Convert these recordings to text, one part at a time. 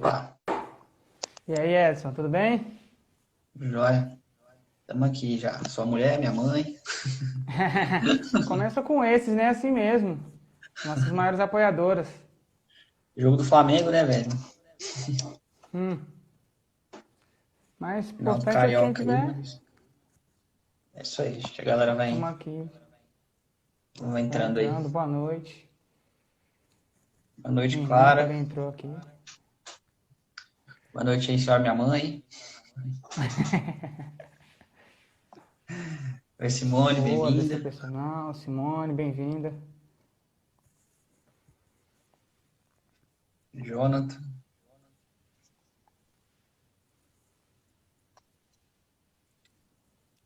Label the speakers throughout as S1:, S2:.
S1: Opa,
S2: E aí, Edson, tudo bem?
S1: joia. Estamos aqui já. Sua mulher, minha mãe.
S2: Começa com esses, né? Assim mesmo. Nossas maiores apoiadoras.
S1: Jogo do Flamengo, né, velho?
S2: Hum. Mas
S1: Final do
S2: importante é quem
S1: Carioca aí,
S2: tiver.
S1: mas é isso aí. Acho que a galera
S2: Estamos aqui.
S1: vai
S2: Vai
S1: entrando aí.
S2: entrando. Boa noite.
S1: Boa noite,
S2: Minha irmã
S1: Clara.
S2: também entrou aqui.
S1: Boa noite aí, senhora, minha mãe. Oi, Simone,
S2: Boa, DC
S1: bem-vinda.
S2: Personal. Simone, bem-vinda.
S1: Jonathan.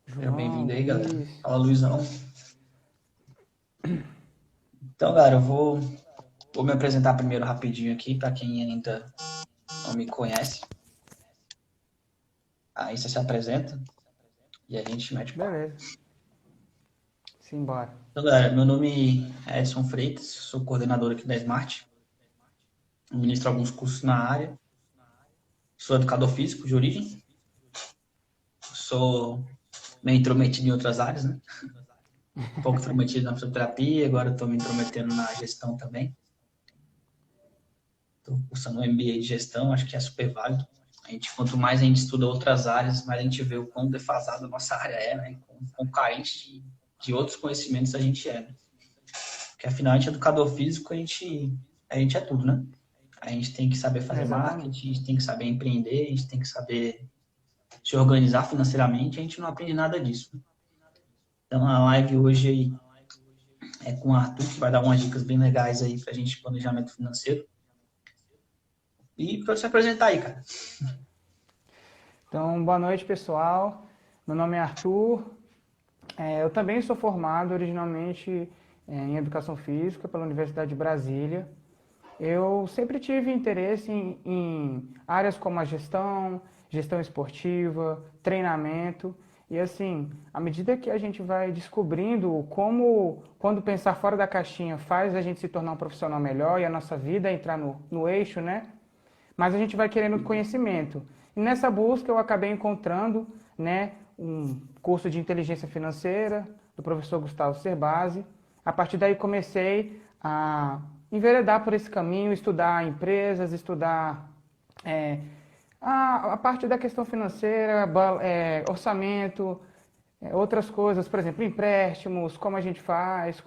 S1: Seja
S2: João,
S1: bem-vindo aí, galera.
S2: Luiz.
S1: Fala, Luizão. Então, galera, vou me apresentar primeiro rapidinho aqui, para quem ainda não me conhece. Aí você se apresenta e a gente mete o pau.
S2: Beleza. Simbora.
S1: Então, galera, meu nome é Edson Freitas, sou coordenador aqui da Smart, ministro alguns cursos na área, sou educador físico de origem, sou meio intrometido em outras áreas, né? Um pouco intrometido na fisioterapia, agora estou me intrometendo na gestão também. Estou cursando um MBA de gestão, acho que é super válido. Quanto mais a gente estuda outras áreas, mais a gente vê o quão defasada a nossa área é, né? Quão carente de outros conhecimentos a gente é, né? Porque afinal, a gente é educador físico, a gente é tudo, né? A gente tem que saber fazer marketing, a
S2: Exatamente.
S1: gente tem que saber empreender, a gente tem que saber se organizar financeiramente, a gente não aprende nada disso. Então, a live hoje é com o Arthur, que vai dar umas dicas bem legais aí pra gente de planejamento financeiro. E para se apresentar aí, cara.
S2: Então, boa noite, pessoal. Meu nome é Arthur. Eu também sou formado originalmente em Educação Física pela Universidade de Brasília. Eu sempre tive interesse em áreas como a gestão, gestão esportiva, treinamento. E assim, à medida que a gente vai descobrindo como, quando pensar fora da caixinha faz a gente se tornar um profissional melhor e a nossa vida entrar no eixo, né? Mas a gente vai querendo conhecimento. E nessa busca eu acabei encontrando, né, um curso de inteligência financeira do professor Gustavo Cerbasi. A partir daí comecei a enveredar por esse caminho, estudar empresas, estudar é, a parte da questão financeira, orçamento, outras coisas, por exemplo, empréstimos, como a gente faz,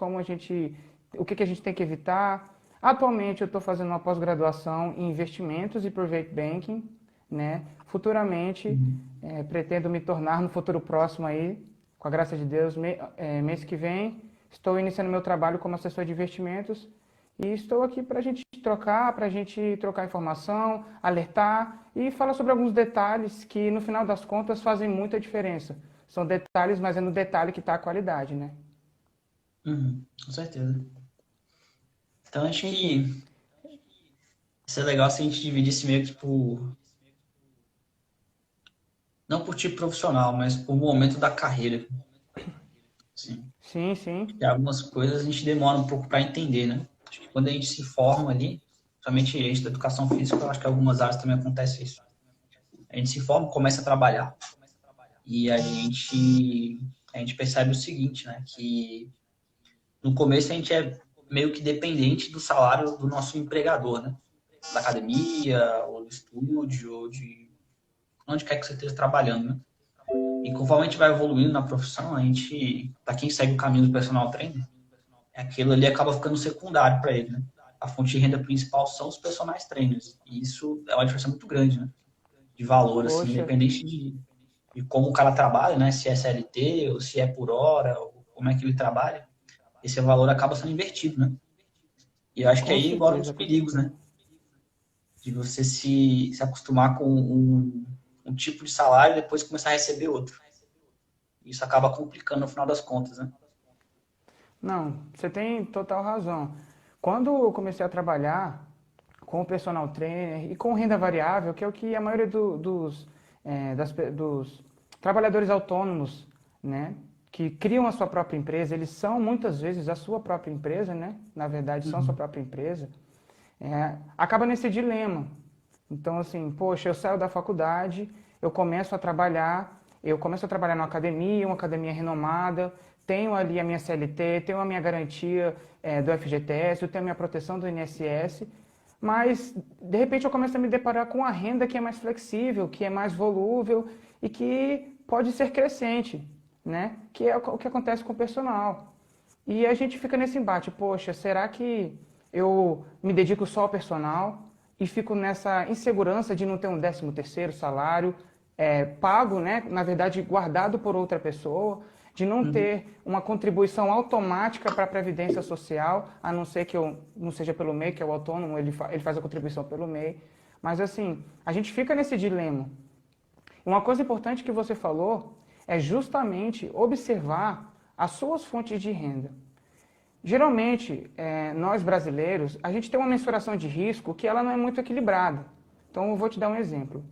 S2: o que a gente tem que evitar. Atualmente eu estou fazendo uma pós-graduação em investimentos e private banking, né? Futuramente pretendo me tornar no futuro próximo aí, com a graça de Deus, mês que vem, estou iniciando meu trabalho como assessor de investimentos e estou aqui para a gente trocar informação, alertar e falar sobre alguns detalhes que, no final das contas, fazem muita diferença. São detalhes, mas é no detalhe que está a qualidade, né?
S1: Com certeza. Então, acho
S2: Enfim,
S1: que isso é legal se a gente dividisse meio que por, não por tipo profissional, mas por momento da carreira. Assim.
S2: sim, sim.
S1: E algumas coisas a gente demora um pouco para entender, né? Acho que quando a gente se forma ali, somente a gente da educação física, eu acho que em algumas áreas também acontece isso. A gente se forma, começa a trabalhar e a gente percebe o seguinte, né? Que no começo a gente é meio que dependente do salário do nosso empregador, né? Da academia, ou do estúdio, ou de onde quer que você esteja trabalhando, né? E conforme a gente vai evoluindo na profissão, para quem segue o caminho do personal trainer, aquilo ali acaba ficando secundário para ele, né? A fonte de renda principal são os personagens trainers. E isso é uma diferença muito grande, né? De valor, assim,
S2: Poxa,
S1: independente de como o cara trabalha, né? Se é CLT ou se é por hora, ou como é que ele trabalha, esse valor acaba sendo invertido, né? E eu acho que
S2: com
S1: aí embora os
S2: certeza, com
S1: perigos,
S2: certeza.
S1: né? De você se acostumar com um tipo de salário e depois começar a receber outro. Isso acaba complicando no final das contas, né?
S2: Não, você tem total razão. Quando eu comecei a trabalhar com o personal trainer e com renda variável, que é o que a maioria dos trabalhadores autônomos, né, que criam a sua própria empresa, eles são muitas vezes a sua própria empresa, né? Na verdade, são a sua
S1: Uhum.
S2: própria empresa. Acaba nesse dilema, Então, assim, poxa, eu saio da faculdade, eu começo a trabalhar numa academia, uma academia renomada, tenho ali a minha CLT, tenho a minha garantia do FGTS, eu tenho a minha proteção do INSS, mas, de repente, eu começo a me deparar com uma renda que é mais flexível, que é mais volúvel e que pode ser crescente, né? Que é o que acontece com o personal. E a gente fica nesse embate, poxa, será que eu me dedico só ao personal e fico nessa insegurança de não ter um 13º salário pago, né? Na verdade, guardado por outra pessoa, de não
S1: Uhum.
S2: ter uma contribuição automática para a Previdência Social, a não ser que eu não seja pelo MEI, que é o autônomo, ele faz a contribuição pelo MEI. Mas assim, a gente fica nesse dilema. Uma coisa importante que você falou é justamente observar as suas fontes de renda. Geralmente, nós brasileiros, a gente tem uma mensuração de risco que ela não é muito equilibrada. Então, eu vou te dar um exemplo.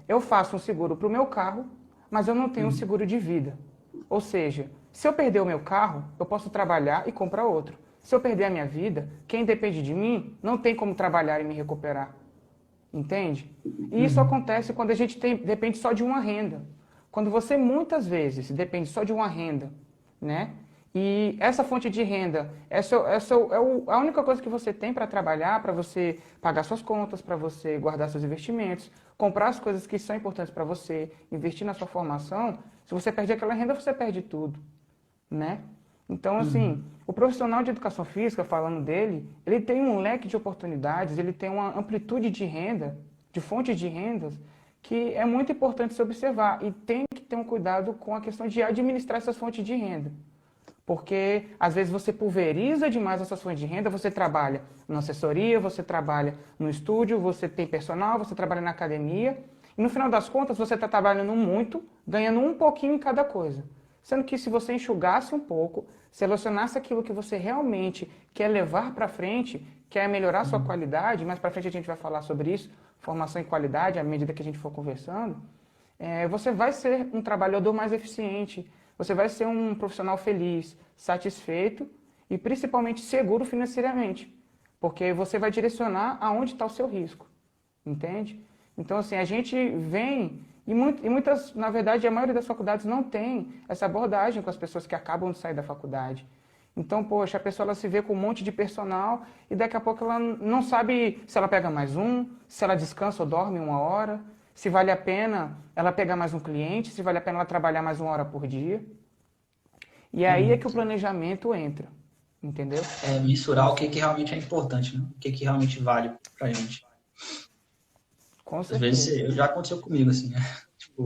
S2: Eu faço um seguro para o meu carro, mas eu não tenho um
S1: Uhum.
S2: seguro de vida. Ou seja, se eu perder o meu carro, eu posso trabalhar e comprar outro. Se eu perder a minha vida, quem depende de mim não tem como trabalhar e me recuperar. Entende? E isso
S1: Uhum.
S2: acontece quando a gente depende só de uma renda. Quando você muitas vezes depende só de uma renda, né? E essa fonte de renda, a única coisa que você tem para trabalhar, para você pagar suas contas, para você guardar seus investimentos, comprar as coisas que são importantes para você, investir na sua formação. Se você perder aquela renda, você perde tudo, né? Então, assim,
S1: Uhum.
S2: o profissional de educação física, falando dele, ele tem um leque de oportunidades, ele tem uma amplitude de renda, de fontes de rendas, que é muito importante se observar. E tem que ter um cuidado com a questão de administrar essas fontes de renda. Porque, às vezes, você pulveriza demais essas fontes de renda, você trabalha na assessoria, você trabalha no estúdio, você tem personal, você trabalha na academia, e no final das contas, você está trabalhando muito, ganhando um pouquinho em cada coisa. Sendo que se você enxugasse um pouco, selecionasse aquilo que você realmente quer levar para frente, quer melhorar a sua
S1: Uhum.
S2: qualidade, mais para frente a gente vai falar sobre isso, formação em qualidade, à medida que a gente for conversando, você vai ser um trabalhador mais eficiente, você vai ser um profissional feliz, satisfeito e principalmente seguro financeiramente, porque você vai direcionar aonde está o seu risco, entende? Então, assim, a gente vem, e muitas, na verdade, a maioria das faculdades não tem essa abordagem com as pessoas que acabam de sair da faculdade. Então, poxa, a pessoa ela se vê com um monte de personal e daqui a pouco ela não sabe se ela pega mais um, se ela descansa ou dorme 1 hora, se vale a pena ela pegar mais um cliente, se vale a pena ela trabalhar mais 1 hora por dia. E aí é
S1: Uhum.
S2: que o planejamento entra, entendeu?
S1: Mensurar o que que realmente é importante, né? O que que realmente vale pra gente.
S2: Com
S1: Às vezes,
S2: certeza.
S1: já aconteceu comigo, assim, né? Tipo,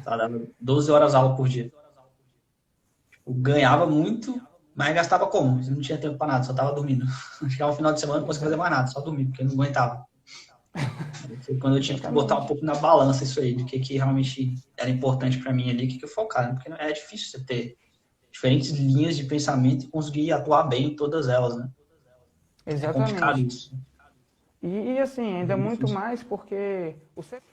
S1: tá, dava 12 horas aula por dia. Eu ganhava muito, mas gastava como? Eu não tinha tempo pra nada, só tava dormindo. Chegava no final de semana, não conseguia fazer
S2: Exa-
S1: mais nada, só dormir, porque eu não aguentava. Foi quando eu tive que botar um
S2: Exatamente.
S1: pouco na balança isso aí, do que realmente era importante pra mim ali, o que que eu focar, né? Porque é difícil você ter diferentes linhas de pensamento e conseguir atuar bem em todas elas, né? É complicado
S2: Exatamente.
S1: isso.
S2: Assim,
S1: É
S2: ainda
S1: bem
S2: muito
S1: difícil.
S2: mais porque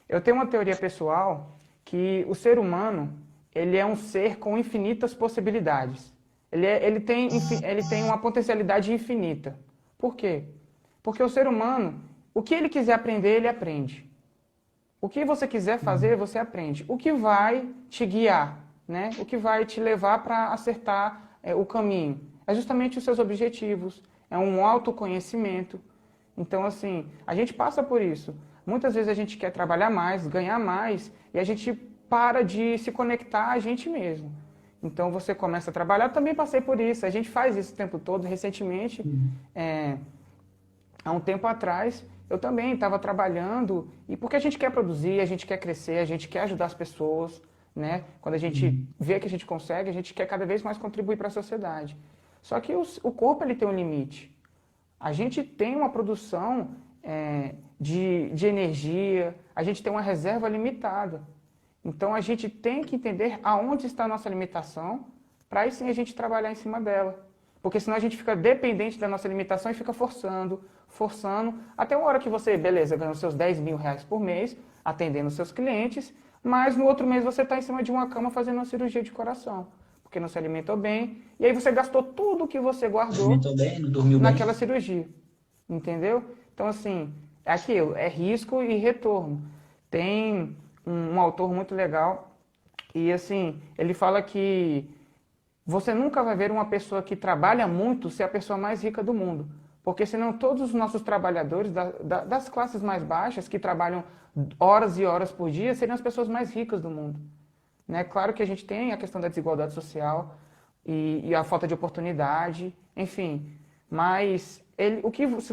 S2: eu tenho uma teoria pessoal que o ser humano, ele é um ser com infinitas possibilidades. Ele tem uma potencialidade infinita. Por quê? Porque o ser humano, o que ele quiser aprender, ele aprende. O que você quiser fazer,
S1: Uhum.
S2: você aprende. O que vai te guiar, né? O que vai te levar para acertar o caminho? É justamente os seus objetivos, é um autoconhecimento. Então, assim, a gente passa por isso. Muitas vezes a gente quer trabalhar mais, ganhar mais, e a gente para de se conectar a gente mesmo. Então, você começa a trabalhar, eu também passei por isso. A gente faz isso o tempo todo. Recentemente,
S1: Uhum.
S2: é, há um tempo atrás, eu também estava trabalhando, e porque a gente quer produzir, a gente quer crescer, a gente quer ajudar as pessoas, né? Quando a gente
S1: Uhum.
S2: vê que a gente consegue, a gente quer cada vez mais contribuir para a sociedade. Só que o corpo ele tem um limite. A gente tem uma produção de energia, a gente tem uma reserva limitada. Então a gente tem que entender aonde está a nossa limitação, para aí sim a gente trabalhar em cima dela. Porque senão a gente fica dependente da nossa limitação e fica forçando, forçando, até uma hora que você, beleza, ganha os seus 10 mil reais por mês, atendendo os seus clientes, mas no outro mês você está em cima de uma cama fazendo uma cirurgia de coração, porque não se alimentou bem, e aí você gastou tudo que você
S1: Se
S2: guardou
S1: alimentou bem, não dormiu bem.
S2: naquela cirurgia, entendeu? Então, assim, é aquilo, é risco e retorno. Tem um autor muito legal e assim, ele fala que você nunca vai ver uma pessoa que trabalha muito ser a pessoa mais rica do mundo. Porque senão todos os nossos trabalhadores das classes mais baixas, que trabalham horas e horas por dia, seriam as pessoas mais ricas do mundo. Né? Claro que a gente tem a questão da desigualdade social e a falta de oportunidade, enfim. Mas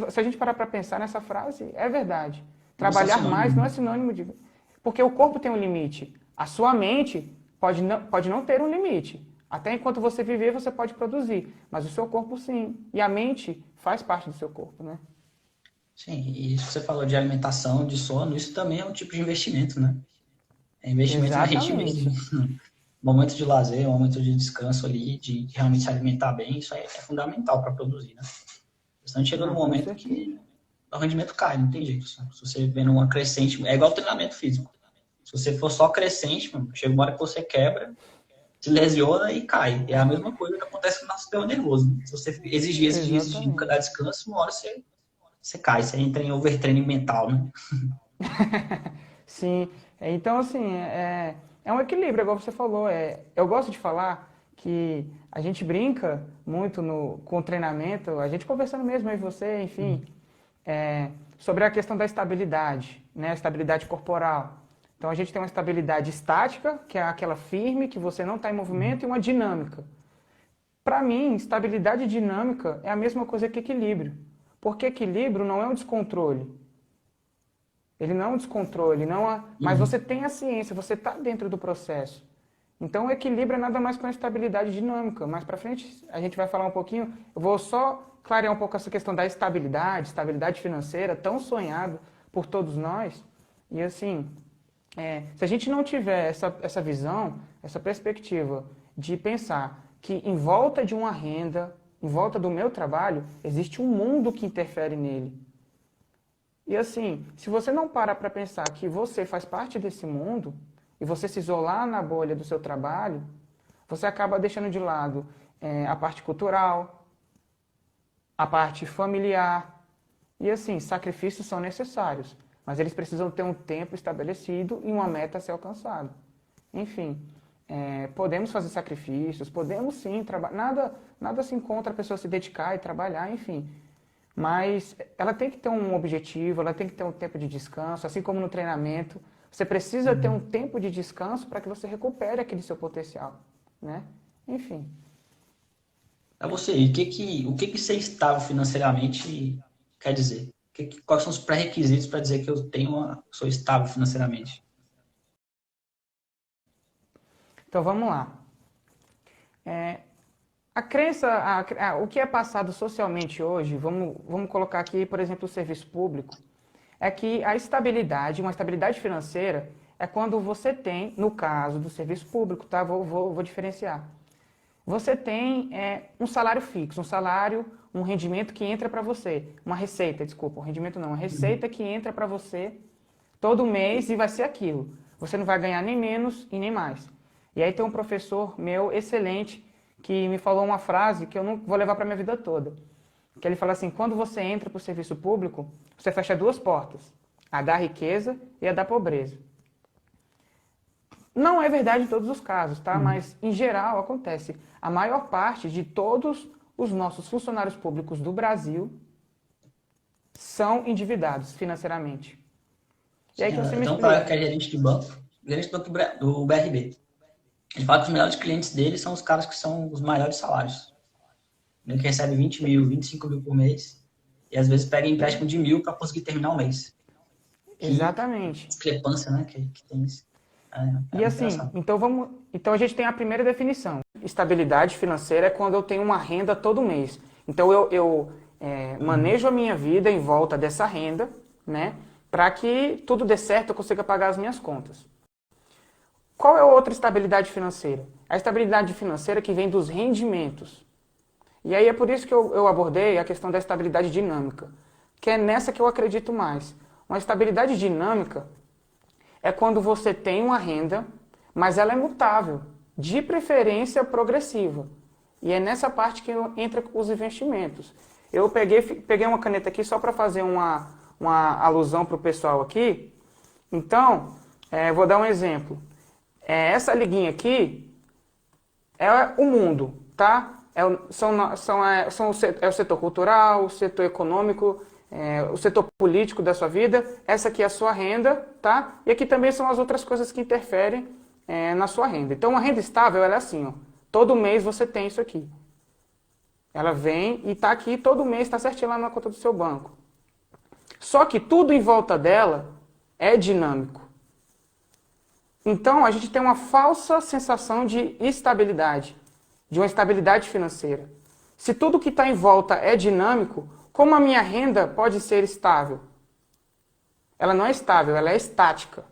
S2: se a gente parar para pensar nessa frase, é verdade.
S1: Não
S2: Trabalhar
S1: são
S2: mais não é
S1: sinônimos.
S2: sinônimo de... Porque o corpo tem um limite. A sua mente pode não ter um limite. Até enquanto você viver, você pode produzir. Mas o seu corpo, sim. E a mente faz parte do seu corpo, né?
S1: Sim, e isso que você falou de alimentação, de sono, isso também é um tipo de investimento, né? É investimento na gente mesmo.
S2: Exatamente.
S1: Momento de lazer, momento de descanso ali, de realmente se alimentar bem, isso é fundamental para produzir, né? Senão chega num
S2: Não, com
S1: momento
S2: certeza.
S1: que o rendimento cai, não tem jeito. Se você vê numa crescente, é igual treinamento físico. Se você for só crescente, mano, chega uma hora que você quebra, se lesiona e cai. É a mesma coisa que acontece com o nosso sistema nervoso. Né? Se você exigir, nunca dar
S2: Exatamente.
S1: descanso, uma hora você cai, você entra em overtraining mental, né?
S2: Sim. Então, assim, é um equilíbrio, igual você falou. Eu gosto de falar que a gente brinca muito com o treinamento, a gente conversando mesmo, eu e você, enfim, sobre a questão da estabilidade, né? A estabilidade corporal. Então, a gente tem uma estabilidade estática, que é aquela firme, que você não está em movimento, e uma dinâmica. Para mim, estabilidade dinâmica é a mesma coisa que equilíbrio. Porque equilíbrio não é um descontrole. Ele não é um descontrole, mas você
S1: Uhum.
S2: tem a ciência, você está dentro do processo. Então, o equilíbrio é nada mais que uma estabilidade dinâmica. Mais para frente, a gente vai falar um pouquinho. Eu vou só clarear um pouco essa questão da estabilidade financeira, tão sonhado por todos nós. E assim, se a gente não tiver essa visão, essa perspectiva de pensar que em volta de uma renda, em volta do meu trabalho, existe um mundo que interfere nele. E assim, se você não para para pensar que você faz parte desse mundo e você se isolar na bolha do seu trabalho, você acaba deixando de lado a parte cultural, a parte familiar. E assim, sacrifícios são necessários, mas eles precisam ter um tempo estabelecido e uma meta a ser alcançada. Enfim, podemos fazer sacrifícios, podemos sim trabalhar. Nada se encontra a pessoa se dedicar e trabalhar, enfim. Mas ela tem que ter um objetivo, ela tem que ter um tempo de descanso, assim como no treinamento. Você precisa ter um
S1: Uhum.
S2: tempo de descanso para que você recupere aquele seu potencial, né? Enfim.
S1: Pra você, e o que que ser estável financeiramente quer dizer? Quais são os pré-requisitos para dizer que sou estável financeiramente?
S2: Então vamos lá. A crença, o que é passado socialmente hoje, vamos colocar aqui, por exemplo, o serviço público, é que uma estabilidade financeira, é quando você tem, no caso do serviço público, tá? Vou diferenciar. Você tem um salário fixo, um rendimento que entra para você, uma receita, desculpa, um rendimento não, uma receita que entra para você todo mês e vai ser aquilo. Você não vai ganhar nem menos e nem mais. E aí tem um professor meu excelente que me falou uma frase que eu não vou levar para minha vida toda. Que ele fala assim: quando você entra para o serviço público, você fecha duas portas, a da riqueza e a da pobreza. Não é verdade em todos os casos, tá?
S1: Uhum.
S2: Mas em geral acontece. A maior parte de todos os nossos funcionários públicos do Brasil são endividados financeiramente. E aí
S1: Sim,
S2: que você me
S1: então, para que
S2: explica.
S1: é gerente do banco do BRB. Ele fala que os melhores clientes dele são os caras que são os maiores salários. Ele que recebe 20 mil, 25 mil por mês, e às vezes pega empréstimo de 1.000 para conseguir terminar o mês. Que
S2: Exatamente.
S1: discrepância, né? Que tem isso. É
S2: E
S1: muito
S2: assim,
S1: engraçado.
S2: então a gente tem a primeira definição. Estabilidade financeira é quando eu tenho uma renda todo mês. Então eu
S1: Uhum.
S2: manejo a minha vida em volta dessa renda, né? Para que tudo dê certo, eu consiga pagar as minhas contas. Qual é a outra estabilidade financeira? A estabilidade financeira que vem dos rendimentos. E aí é por isso que eu abordei a questão da estabilidade dinâmica, que é nessa que eu acredito mais. Uma estabilidade dinâmica é quando você tem uma renda, mas ela é mutável, de preferência progressiva. E é nessa parte que entra os investimentos. Eu peguei uma caneta aqui só para fazer uma alusão para o pessoal aqui. Então, vou dar um exemplo. Essa liguinha aqui é o mundo, tá? É o setor cultural, o setor econômico, o setor político da sua vida. Essa aqui é a sua renda, tá? E aqui também são as outras coisas que interferem na sua renda. Então, uma renda estável, ela é assim, ó. Todo mês você tem isso aqui. Ela vem e está aqui, todo mês está certinho lá na conta do seu banco. Só que tudo em volta dela é dinâmico. Então, a gente tem uma falsa sensação de estabilidade, de uma estabilidade financeira. Se tudo que está em volta é dinâmico, como a minha renda pode ser estável? Ela não é estável, ela é estática.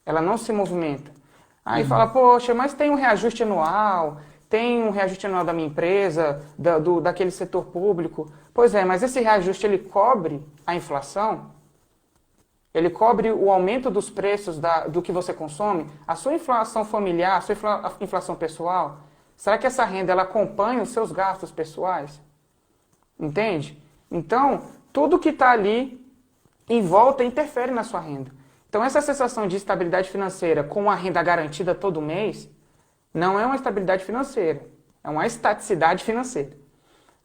S2: Ela não se movimenta. Aí fala, poxa, mas tem um reajuste anual, tem um reajuste anual da minha empresa, daquele setor público. Pois é, mas esse reajuste, ele cobre a inflação? Ele cobre o aumento dos preços do que você consome? A sua inflação familiar, a sua inflação pessoal? Será que essa renda ela acompanha os seus gastos pessoais? Entende? Então, tudo que está ali em volta interfere na sua renda. Então, essa sensação de estabilidade financeira com a renda garantida todo mês não é uma estabilidade financeira, é uma estaticidade financeira.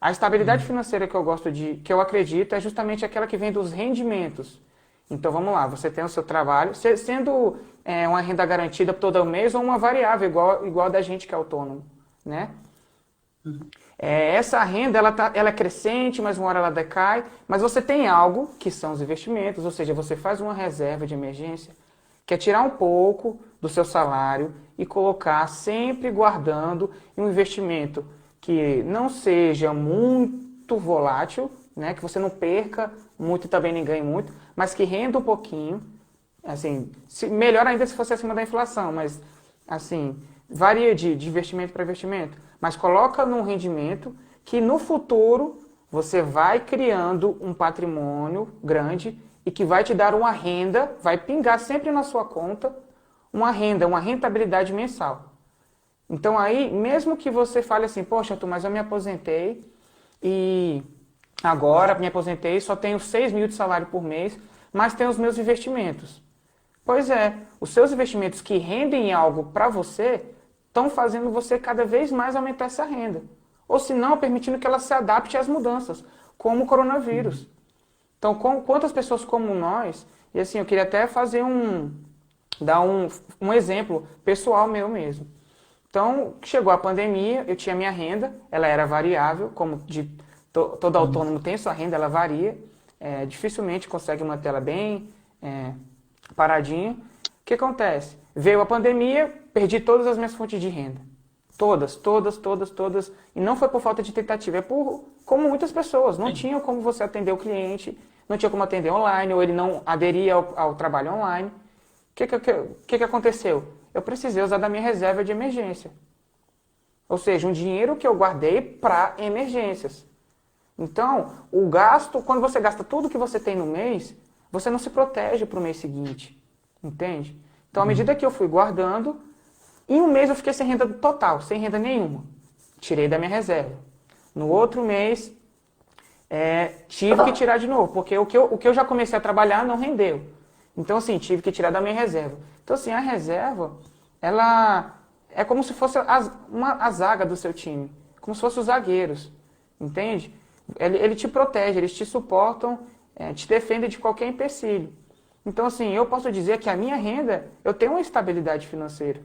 S2: A estabilidade financeira que eu acredito, é justamente aquela que vem dos rendimentos. Então, vamos lá, você tem o seu trabalho, sendo uma renda garantida todo mês ou uma variável, igual da gente que é autônomo, né? Essa renda, ela é crescente, mas uma hora ela decai, mas você tem algo, que são os investimentos, ou seja, você faz uma reserva de emergência, que é tirar um pouco do seu salário e colocar sempre guardando em um investimento que não seja muito volátil, né, que você não perca muito e também nem ganhe muito, mas que renda um pouquinho, assim, melhor ainda se fosse acima da inflação, mas assim, varia de investimento para investimento, mas coloca num rendimento que no futuro você vai criando um patrimônio grande e que vai te dar uma renda, vai pingar sempre na sua conta uma renda, uma rentabilidade mensal. Então aí, mesmo que você fale assim, poxa, Arthur, mas eu me aposentei e agora me aposentei, só tenho 6 mil de salário por mês, mas tenho os meus investimentos. Pois é, os seus investimentos que rendem algo para você estão fazendo você cada vez mais aumentar essa renda. Ou se não, permitindo que ela se adapte às mudanças, como o coronavírus. Então, quantas pessoas como nós, e assim, eu queria até dar um exemplo pessoal meu mesmo. Então, chegou a pandemia, eu tinha minha renda, ela era variável, como todo autônomo tem sua renda, ela varia, dificilmente consegue manter ela bem paradinha. O que acontece? Veio a pandemia, perdi todas as minhas fontes de renda. Todas. E não foi por falta de tentativa, como muitas pessoas, não tinham como você atender o cliente, não tinha como atender online, ou ele não aderia ao trabalho online. O que aconteceu? Eu precisei usar da minha reserva de emergência. Ou seja, um dinheiro que eu guardei para emergências. Então, o gasto, quando você gasta tudo que você tem no mês, você não se protege para o mês seguinte. Entende? Então, à medida que eu fui guardando, em um mês eu fiquei sem renda total, sem renda nenhuma. Tirei da minha reserva. No outro mês, tive que tirar de novo, porque o que eu já comecei a trabalhar não rendeu. Então, assim, tive que tirar da minha reserva. Então, assim, a reserva, ela é como se fosse a zaga do seu time. Como se fossem os zagueiros. Entende? Ele te protege, eles te suportam, te defendem de qualquer empecilho. Então, assim, eu posso dizer que a minha renda, eu tenho uma estabilidade financeira.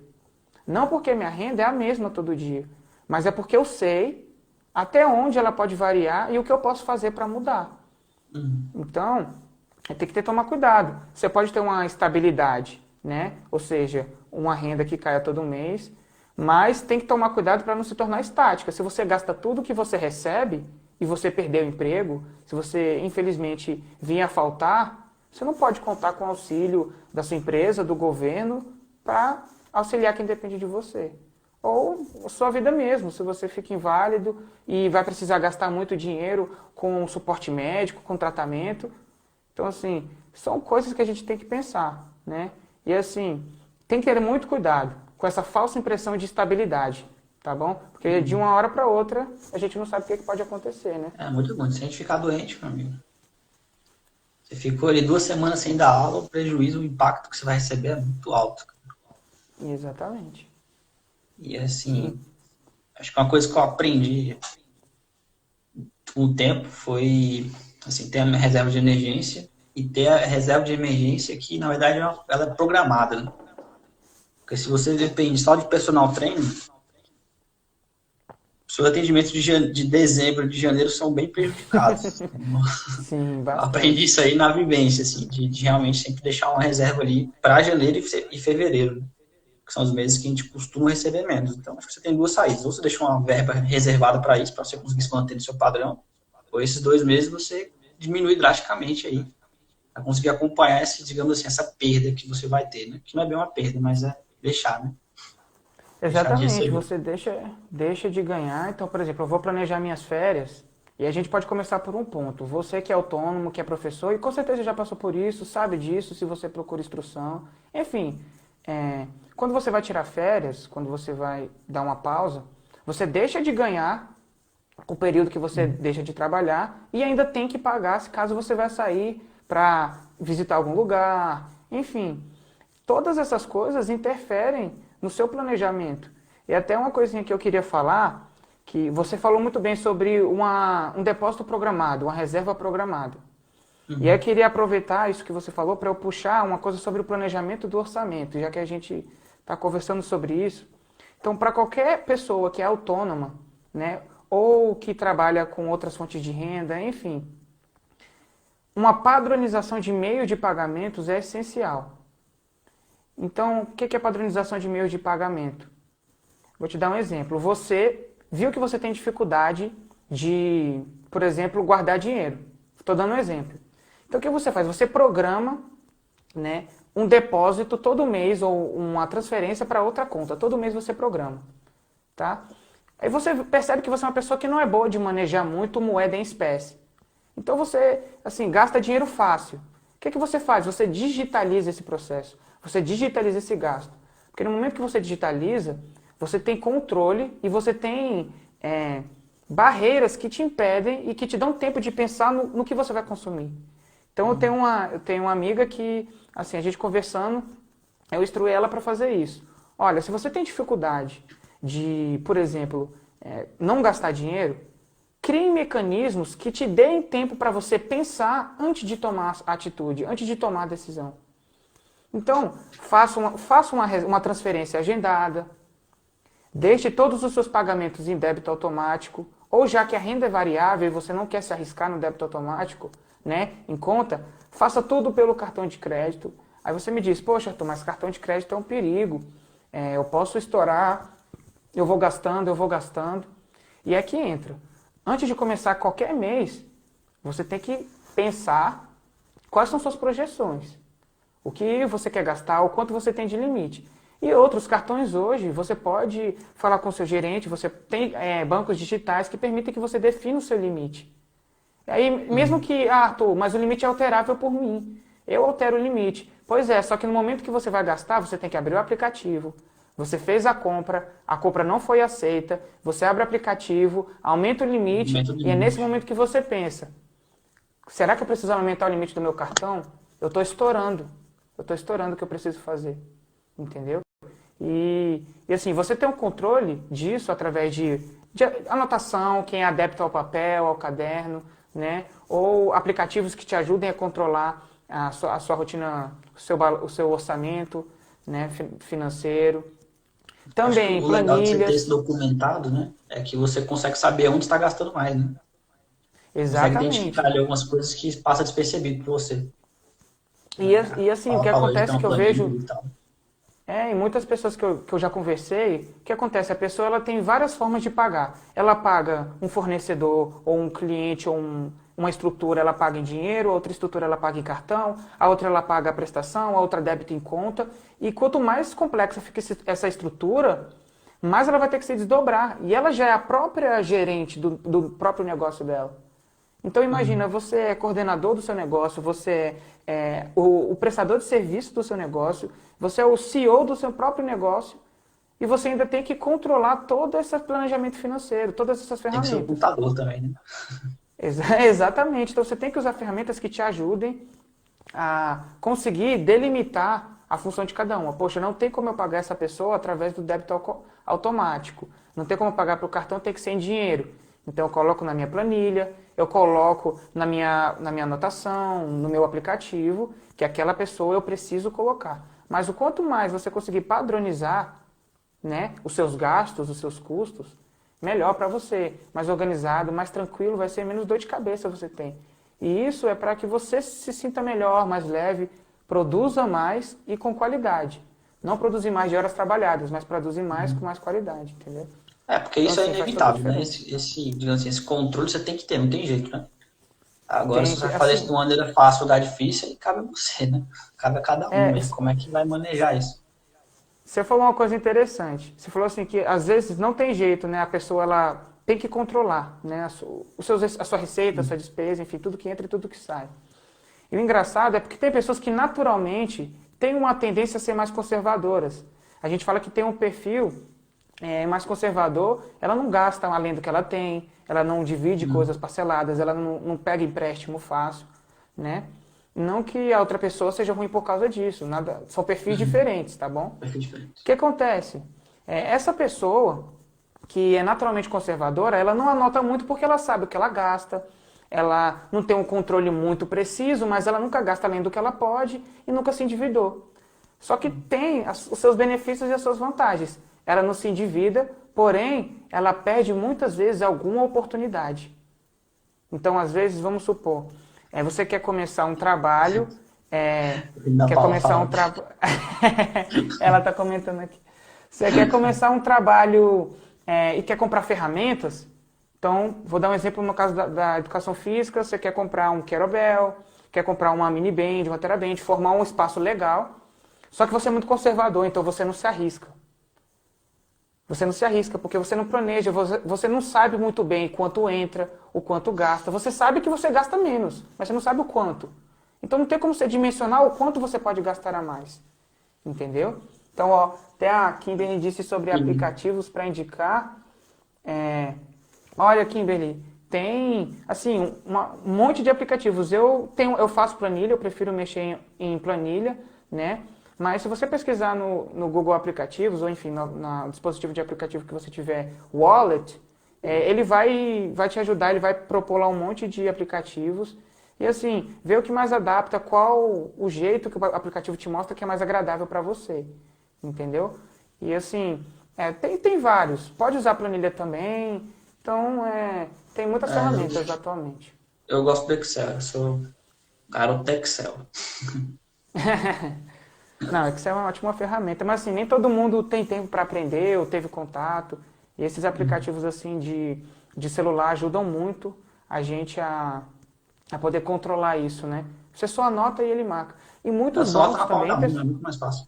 S2: Não porque minha renda é a mesma todo dia, mas é porque eu sei até onde ela pode variar e o que eu posso fazer para mudar. Então, tem que tomar cuidado. Você pode ter uma estabilidade, né? Ou seja, uma renda que caia todo mês, mas tem que tomar cuidado para não se tornar estática. Se você gasta tudo que você recebe e você perder o emprego, se você, infelizmente, vir a faltar, você não pode contar com o auxílio da sua empresa, do governo, para auxiliar quem depende de você. Ou a sua vida mesmo, se você fica inválido e vai precisar gastar muito dinheiro com suporte médico, com tratamento. Então, assim, são coisas que a gente tem que pensar, né? E, assim, tem que ter muito cuidado com essa falsa impressão de estabilidade, tá bom? Porque de uma hora para outra, a gente não sabe o que pode acontecer, né?
S1: Muito bom. Se a gente ficar doente, meu amigo, Você ficou ali 2 semanas sem dar aula, o prejuízo, o impacto que você vai receber é muito alto.
S2: Exatamente.
S1: E assim, acho que uma coisa que eu aprendi com o tempo foi assim, ter a minha reserva de emergência e ter a reserva de emergência que, na verdade, ela é programada, né? Porque se você depende só de personal trainer, seus atendimentos de dezembro, de janeiro são bem prejudicados.
S2: Sim,
S1: Aprendi
S2: bastante.
S1: isso aí na vivência, assim, de realmente sempre deixar uma reserva ali para janeiro e fevereiro, né? Que são os meses que a gente costuma receber menos. Então, acho que você tem duas saídas. Ou você deixa uma verba reservada para isso, para você conseguir se manter no seu padrão, ou esses 2 meses você diminui drasticamente aí, para conseguir acompanhar esse, digamos assim, essa perda que você vai ter, né? Que não é bem uma perda, mas é deixar, né? Deixar de
S2: Exatamente,
S1: receber.
S2: você deixa de ganhar. Então, por exemplo, eu vou planejar minhas férias e a gente pode começar por um ponto. Você que é autônomo, que é professor e com certeza já passou por isso, sabe disso, se você procura instrução. Enfim, quando você vai tirar férias, quando você vai dar uma pausa, você deixa de ganhar o período que você deixa de trabalhar e ainda tem que pagar se caso você vai sair para visitar algum lugar. Enfim, todas essas coisas interferem no seu planejamento. E até uma coisinha que eu queria falar, que você falou muito bem sobre um depósito programado, uma reserva programada. E aí eu
S1: Uhum.
S2: queria aproveitar isso que você falou para eu puxar uma coisa sobre o planejamento do orçamento, já que a gente está conversando sobre isso. Então, para qualquer pessoa que é autônoma, né, ou que trabalha com outras fontes de renda, enfim, uma padronização de meio de pagamentos é essencial. Então, o que é padronização de meios de pagamento? Vou te dar um exemplo. Você viu que você tem dificuldade de, por exemplo, guardar dinheiro. Estou dando um exemplo. Então, o que você faz? Você programa, né, um depósito todo mês ou uma transferência para outra conta. Todo mês você programa, tá? Aí você percebe que você é uma pessoa que não é boa de manejar muito moeda em espécie. Então você, assim, gasta dinheiro fácil. O que você faz? Você digitaliza esse processo. Você digitaliza esse gasto. Porque no momento que você digitaliza, você tem controle e você tem barreiras que te impedem e que te dão tempo de pensar no que você vai consumir. Então eu tenho uma amiga que, assim, a gente conversando, eu instruí ela para fazer isso. Olha, se você tem dificuldade de, por exemplo, não gastar dinheiro, crie mecanismos que te deem tempo para você pensar antes de tomar a atitude, antes de tomar a decisão. Então, faça uma transferência agendada, deixe todos os seus pagamentos em débito automático, ou já que a renda é variável e você não quer se arriscar no débito automático, né, em conta, faça tudo pelo cartão de crédito. Aí você me diz, poxa, Arthur, mas cartão de crédito é um perigo, eu posso estourar, eu vou gastando, eu vou gastando. E é que entra. Antes de começar qualquer mês, você tem que pensar quais são suas projeções. O que você quer gastar, o quanto você tem de limite. E outros cartões hoje, você pode falar com o seu gerente, você tem bancos digitais que permitem que você defina o seu limite. Aí, mesmo
S1: Uhum.
S2: que, Arthur, mas o limite é alterável por mim. Eu altero o limite. Pois é, só que no momento que você vai gastar, você tem que abrir o aplicativo. Você fez a compra não foi aceita, você abre o aplicativo, aumenta o limite,
S1: Aumenta o
S2: e é nesse
S1: limite.
S2: momento que você pensa, será que eu preciso aumentar o limite do meu cartão? Eu estou estourando. Eu estou estourando o que eu preciso fazer. Entendeu? E assim, você tem um controle disso através de anotação, quem é adepto ao papel, ao caderno, né? Ou aplicativos que te ajudem a controlar a sua rotina, o seu orçamento, né, financeiro.
S1: Acho que
S2: Também
S1: o legal de você ter esse
S2: planilhas.
S1: documentado, né, é que você consegue saber onde está gastando mais, né? Consegue identificar
S2: Exatamente.
S1: ali algumas coisas que passa despercebido por você.
S2: E assim, o
S1: Ela
S2: que
S1: falou de ter
S2: acontece
S1: uma
S2: que eu
S1: planilha
S2: vejo
S1: e tal.
S2: e muitas pessoas que eu já conversei, o que acontece? A pessoa ela tem várias formas de pagar. Ela paga um fornecedor, ou um cliente, ou uma estrutura, ela paga em dinheiro, outra estrutura ela paga em cartão, a outra ela paga a prestação, a outra débito em conta. E quanto mais complexa fica essa estrutura, mais ela vai ter que se desdobrar. E ela já é a própria gerente do próprio negócio dela. Então imagina,
S1: Uhum.
S2: você é coordenador do seu negócio, você é o prestador de serviço do seu negócio, você é o CEO do seu próprio negócio e você ainda tem que controlar todo esse planejamento financeiro, todas essas
S1: Tem que ser o
S2: ferramentas.
S1: contador também, né?
S2: Exatamente. Então você tem que usar ferramentas que te ajudem a conseguir delimitar a função de cada uma. Poxa, não tem como eu pagar essa pessoa através do débito automático. Não tem como eu pagar para o cartão, tem que ser em dinheiro. Então eu coloco na minha planilha, eu coloco na minha anotação, no meu aplicativo, que aquela pessoa eu preciso colocar. Mas o quanto mais você conseguir padronizar, né, os seus gastos, os seus custos, melhor para você. Mais organizado, mais tranquilo, vai ser menos dor de cabeça você tem. E isso é para que você se sinta melhor, mais leve, produza mais e com qualidade. Não produzir mais de horas trabalhadas, mas produzir mais com mais qualidade, entendeu?
S1: Porque
S2: Então,
S1: isso é
S2: assim, faz toda a
S1: inevitável, né?
S2: diferença.
S1: Digamos assim, esse controle você tem que ter, não tem jeito, né? Agora, se
S2: Tem,
S1: você vai fazer isso de
S2: assim,
S1: uma maneira fácil ou lugar difícil, aí cabe a você, né? Cabe a cada um
S2: é,
S1: mesmo, como é que vai manejar isso.
S2: você falou uma coisa interessante. Você falou assim que às vezes não tem jeito, né? A pessoa ela tem que controlar, né? A sua receita, a sua despesa, enfim, tudo que entra e tudo que sai. E o engraçado é porque tem pessoas que naturalmente têm uma tendência a ser mais conservadoras. A gente fala que tem um perfil mais conservador, ela não gasta além do que ela tem, ela não divide coisas parceladas, ela não pega empréstimo fácil, né? Não que a outra pessoa seja ruim por causa disso, nada, são perfis diferentes, tá bom?
S1: Perfil
S2: O
S1: diferente.
S2: que acontece? Essa pessoa que é naturalmente conservadora, ela não anota muito porque ela sabe o que ela gasta, ela não tem um controle muito preciso, mas ela nunca gasta além do que ela pode e nunca se endividou. Só que tem os seus benefícios e as suas vantagens. Ela não se endivida, porém, ela perde muitas vezes alguma oportunidade. Então, às vezes, vamos supor, você quer começar um trabalho,
S1: Da
S2: quer
S1: Paula
S2: começar um
S1: falando.
S2: trabalho... Ela está comentando aqui. Você quer começar um trabalho e quer comprar ferramentas, então, vou dar um exemplo no caso da educação física, você quer comprar um kettlebell, quer comprar uma mini band, uma TheraBand, formar um espaço legal, só que você é muito conservador, então você não se arrisca. Você não se arrisca porque você não planeja, você não sabe muito bem quanto entra, o quanto gasta. Você sabe que você gasta menos, mas você não sabe o quanto. Então não tem como você dimensionar o quanto você pode gastar a mais. Entendeu? Então, ó, até a Kimberly disse sobre
S1: Sim.
S2: aplicativos para indicar. Olha, Kimberly, tem assim um monte de aplicativos. Eu faço planilha, eu prefiro mexer em planilha, né? Mas se você pesquisar no Google Aplicativos, ou enfim, no dispositivo de aplicativo que você tiver, Wallet, ele vai te ajudar, ele vai propor lá um monte de aplicativos. E assim, ver o que mais adapta, qual o jeito que o aplicativo te mostra que é mais agradável para você. Entendeu? E assim, tem vários. Pode usar planilha também. Então, tem muitas ferramentas atualmente.
S1: Eu gosto do Excel, eu sou garoto do Excel.
S2: Não, Excel é uma ótima ferramenta, mas assim, nem todo mundo tem tempo para aprender ou teve contato. E esses aplicativos assim de celular ajudam muito a gente a poder controlar isso, né? Você só anota e ele marca. E
S1: Eu
S2: muitos
S1: só boto
S2: bancos
S1: na palma
S2: também,
S1: da mão, é muito mais fácil.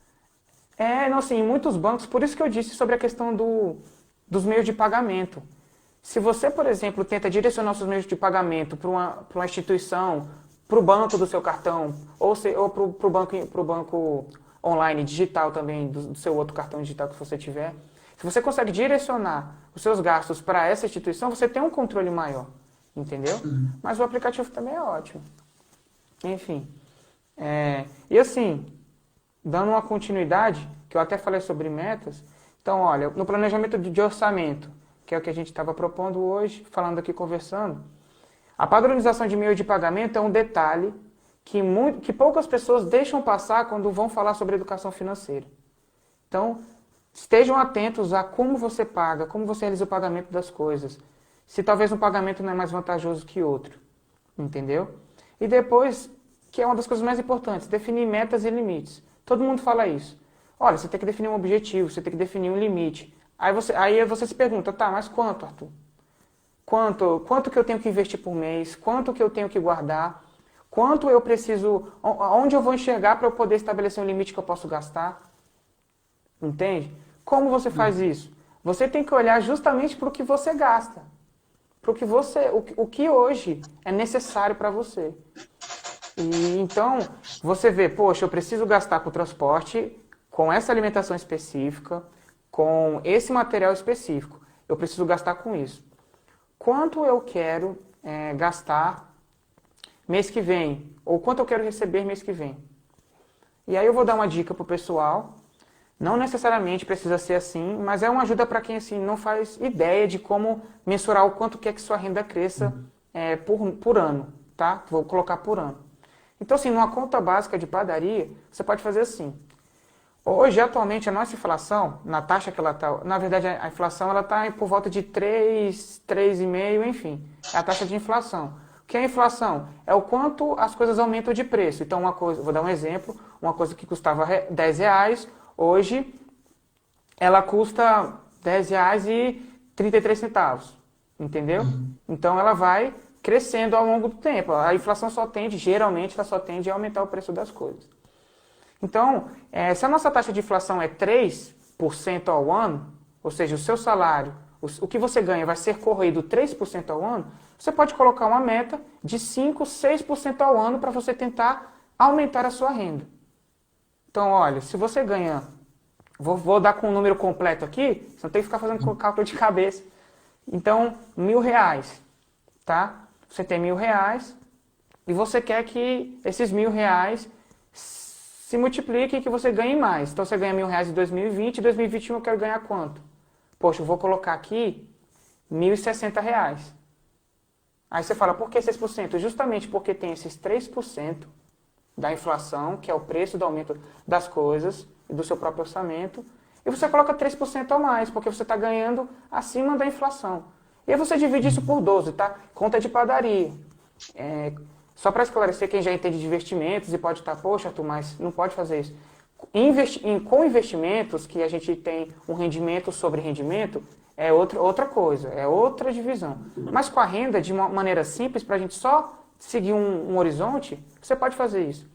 S2: não, assim, muitos bancos, por isso que eu disse sobre a questão dos meios de pagamento. Se você, por exemplo, tenta direcionar os seus meios de pagamento para uma instituição, para o banco do seu cartão, ou para o banco online digital também, do seu outro cartão digital que você tiver, se você consegue direcionar os seus gastos para essa instituição, você tem um controle maior, entendeu? Mas o aplicativo também é ótimo. Enfim. E assim, dando uma continuidade, que eu até falei sobre metas, então, olha, no planejamento de orçamento, que é o que a gente estava propondo hoje, falando aqui, conversando, a padronização de meio de pagamento é um detalhe que poucas pessoas deixam passar quando vão falar sobre educação financeira. Então, estejam atentos a como você paga, como você realiza o pagamento das coisas. Se talvez um pagamento não é mais vantajoso que outro. Entendeu? E depois, que é uma das coisas mais importantes, definir metas e limites. Todo mundo fala isso. Olha, você tem que definir um objetivo, você tem que definir um limite. Aí você se pergunta, tá, mas quanto, Arthur? Quanto que eu tenho que investir por mês? Quanto que eu tenho que guardar? Quanto eu preciso, onde eu vou enxergar para eu poder estabelecer um limite que eu posso gastar? Entende? Como você faz isso? Você tem que olhar justamente para o que você gasta. Para o que hoje é necessário para você. E então, você vê, poxa, eu preciso gastar com transporte, com essa alimentação específica, com esse material específico. Eu preciso gastar com isso. Quanto eu quero gastar mês que vem, ou quanto eu quero receber mês que vem. E aí eu vou dar uma dica para o pessoal, não necessariamente precisa ser assim, mas é uma ajuda para quem assim, não faz ideia de como mensurar o quanto quer que sua renda cresça por ano, tá? Vou colocar por ano. Então assim, numa conta básica de padaria, você pode fazer assim. Hoje, atualmente, a nossa inflação, na taxa que ela está, na verdade a inflação ela está por volta de 3, 3,5, enfim, é a taxa de inflação. O que é a inflação? É o quanto as coisas aumentam de preço. Então, uma coisa, vou dar um exemplo, uma coisa que custava R$10, hoje ela custa R$10,33, entendeu? Então, ela vai crescendo ao longo do tempo. A inflação geralmente, ela só tende a aumentar o preço das coisas. Então, se a nossa taxa de inflação é 3% ao ano, ou seja, o seu salário, o que você ganha vai ser corroído 3% ao ano, você pode colocar uma meta de 5%, 6% ao ano para você tentar aumentar a sua renda. Então, olha, se você ganha, vou dar com um número completo aqui, você não tem que ficar fazendo cálculo de cabeça. Então, R$1.000, tá? Você tem R$1.000 e você quer que esses R$1.000 se multipliquem e que você ganhe mais. Então, você ganha R$1.000 em 2020, em 2021 eu quero ganhar quanto? Poxa, eu vou colocar aqui R$1.060. Aí você fala, por que 6%? Justamente porque tem esses 3% da inflação, que é o preço do aumento das coisas e do seu próprio orçamento, e você coloca 3% a mais, porque você está ganhando acima da inflação. E aí você divide isso por 12, tá? Conta de padaria. Só para esclarecer quem já entende de investimentos e pode estar, poxa, Arthur, mas não pode fazer isso. Com investimentos, que a gente tem um rendimento sobre rendimento, é outra coisa, é outra divisão. Mas com a renda, de uma maneira simples, para a gente só seguir um horizonte, você pode fazer isso.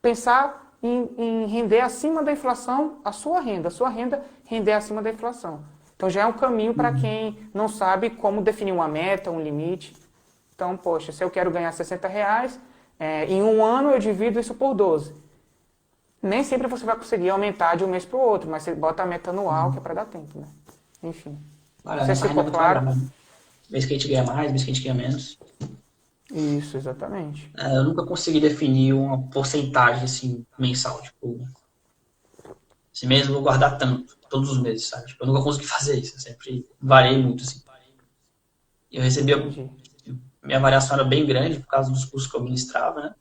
S2: Pensar em render acima da inflação a sua renda render acima da inflação. Então já é um caminho para quem não sabe como definir uma meta, um limite. Então, poxa, se eu quero ganhar R$60, em um ano eu divido isso por 12. Nem sempre você vai conseguir aumentar de um mês para o outro, mas você bota a meta anual, que é para dar tempo, né? Enfim.
S1: Olha,
S2: Você
S1: nossa renda é
S2: ficou
S1: muito
S2: claro?
S1: variável. Mês que a gente ganha mais, mês que a gente ganha menos.
S2: Isso, exatamente.
S1: Eu nunca consegui definir uma porcentagem assim, mensal. Tipo, esse mês eu vou guardar tanto, todos os meses, sabe? Tipo, eu nunca consegui fazer isso. Eu sempre variei muito, assim. Eu recebia.
S2: Entendi.
S1: Minha variação era bem grande por causa dos cursos que eu ministrava, né?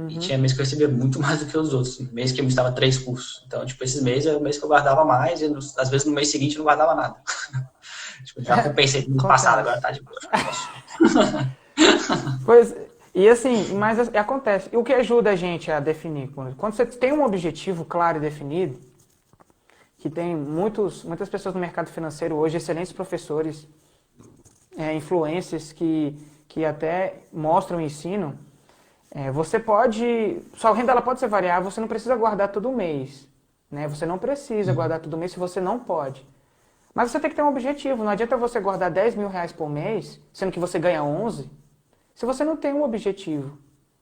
S1: E tinha mês que eu recebia muito mais do que os outros. Mês que eu ministrava 3 cursos. Então, tipo, esses meses é o mês que eu guardava mais e às vezes no mês seguinte eu não guardava nada. Tipo, já compensei no mês passado, agora tá de boa.
S2: Pois, e assim, mas acontece. E o que ajuda a gente a definir? Quando você tem um objetivo claro e definido, que tem muitas pessoas no mercado financeiro hoje, excelentes professores, influencers que até mostram e ensinam, sua renda ela pode ser variável, você não precisa guardar todo mês, né? Você não precisa guardar todo mês se você não pode. Mas você tem que ter um objetivo, não adianta você guardar R$10.000 por mês, sendo que você ganha 11, se você não tem um objetivo,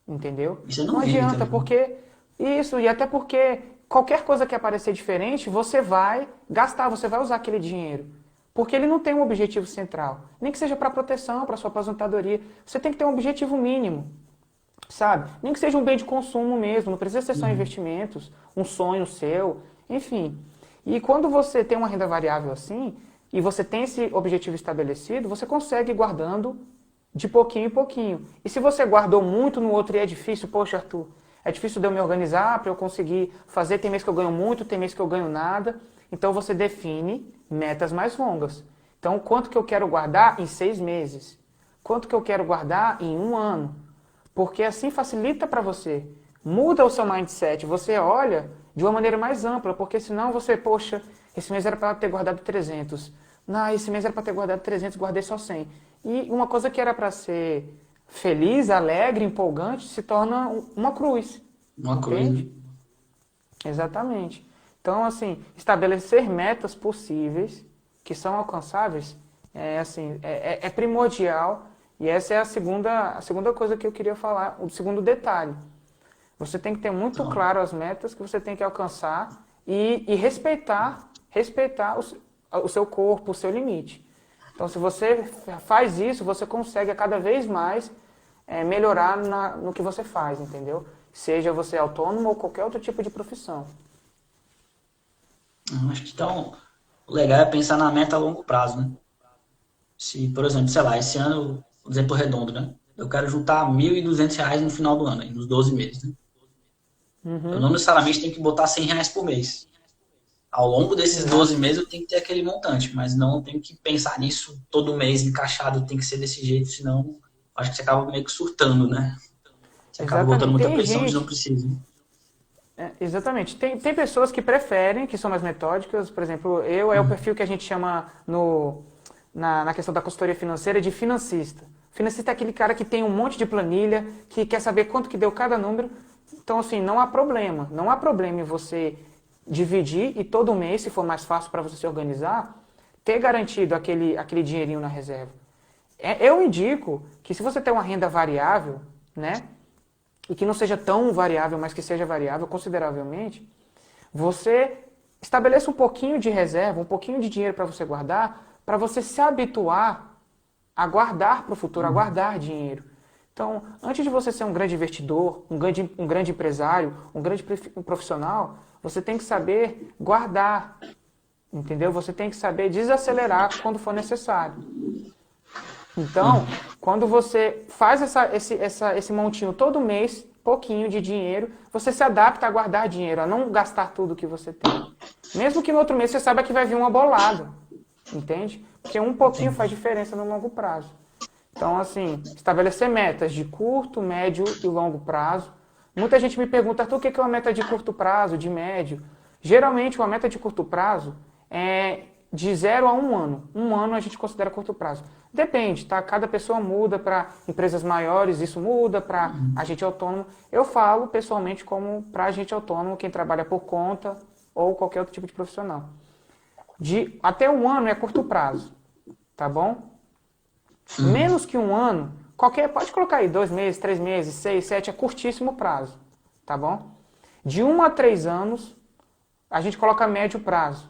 S2: entendeu?
S1: Isso eu
S2: Não
S1: não vi
S2: adianta,
S1: também.
S2: porque isso, e até porque qualquer coisa que aparecer diferente, você vai gastar, você vai usar aquele dinheiro. Porque ele não tem um objetivo central. Nem que seja para proteção, para sua aposentadoria. Você tem que ter um objetivo mínimo, sabe? Nem que seja um bem de consumo mesmo, não precisa ser só investimentos, um sonho seu, enfim. E quando você tem uma renda variável assim, e você tem esse objetivo estabelecido, você consegue ir guardando de pouquinho em pouquinho. E se você guardou muito no outro e é difícil, poxa, Arthur, é difícil de eu me organizar para eu conseguir fazer, tem mês que eu ganho muito, tem mês que eu ganho nada. Então você define metas mais longas. Então, quanto que eu quero guardar em 6 meses? Quanto que eu quero guardar em um ano? Porque assim facilita para você. Muda o seu mindset. Você olha de uma maneira mais ampla, porque senão você, poxa, esse mês era para ter guardado 300. Não, esse mês era para ter guardado 300, guardei só 100. E uma coisa que era para ser feliz, alegre, empolgante, se torna uma cruz.
S1: Uma
S2: Entende?
S1: coisa.
S2: Exatamente. Então, assim, estabelecer metas possíveis, que são alcançáveis, é primordial. E essa é a segunda coisa que eu queria falar, o segundo detalhe. Você tem que ter muito claro as metas que você tem que alcançar e respeitar o seu corpo, o seu limite. Então, se você faz isso, você consegue a cada vez mais melhorar no que você faz, entendeu? Seja você autônomo ou qualquer outro tipo de profissão.
S1: Acho que então, o legal é pensar na meta a longo prazo, né? Se, por exemplo, sei lá, esse ano, exemplo redondo, né? Eu quero juntar R$ 1.200 no final do ano, aí, nos 12 meses, né? Eu não
S2: Uhum,
S1: necessariamente tenho que botar R$ 100 por mês. Ao longo desses 12
S2: exato.
S1: meses eu tenho que ter aquele montante, mas não tenho que pensar nisso todo mês encaixado, tem que ser desse jeito, senão acho que você acaba meio que surtando, né? Você acaba botando
S2: Exatamente.
S1: muita
S2: Tem
S1: pressão onde não
S2: gente,
S1: precisa.
S2: exatamente. Tem pessoas que preferem, que são mais metódicas. Por exemplo, eu é o perfil que a gente chama na questão da consultoria financeira de financista. Financista é aquele cara que tem um monte de planilha, que quer saber quanto que deu cada número. Então, assim, não há problema. Não há problema em você dividir e todo mês, se for mais fácil para você se organizar, ter garantido aquele dinheirinho na reserva. Eu indico que se você tem uma renda variável, né? E que não seja tão variável, mas que seja variável consideravelmente, você estabeleça um pouquinho de reserva, um pouquinho de dinheiro para você guardar, para você se habituar a guardar para o futuro, a guardar dinheiro. Então, antes de você ser um grande investidor, um grande empresário, um grande profissional, você tem que saber guardar, entendeu? Você tem que saber desacelerar quando for necessário. Então, quando você faz esse montinho todo mês, pouquinho de dinheiro, você se adapta a guardar dinheiro, a não gastar tudo que você tem. Mesmo que no outro mês você saiba que vai vir uma bolada, entende? Porque um pouquinho faz
S1: Entendi.
S2: diferença no longo prazo. Então, assim, estabelecer metas de curto, médio e longo prazo. Muita gente me pergunta, Arthur, o que é uma meta de curto prazo, de médio? Geralmente, uma meta de curto prazo é de 0 a 1 ano. 1 ano a gente considera curto prazo. Depende, tá? Cada pessoa muda. Para empresas maiores, isso muda. Para agente autônomo, eu falo pessoalmente como para agente autônomo, quem trabalha por conta ou qualquer outro tipo de profissional. De até 1 ano é curto prazo, tá bom? Menos que 1 ano, pode colocar aí 2 meses, 3 meses, 6, 7, é curtíssimo prazo, tá bom? De 1 a 3 anos, a gente coloca médio prazo,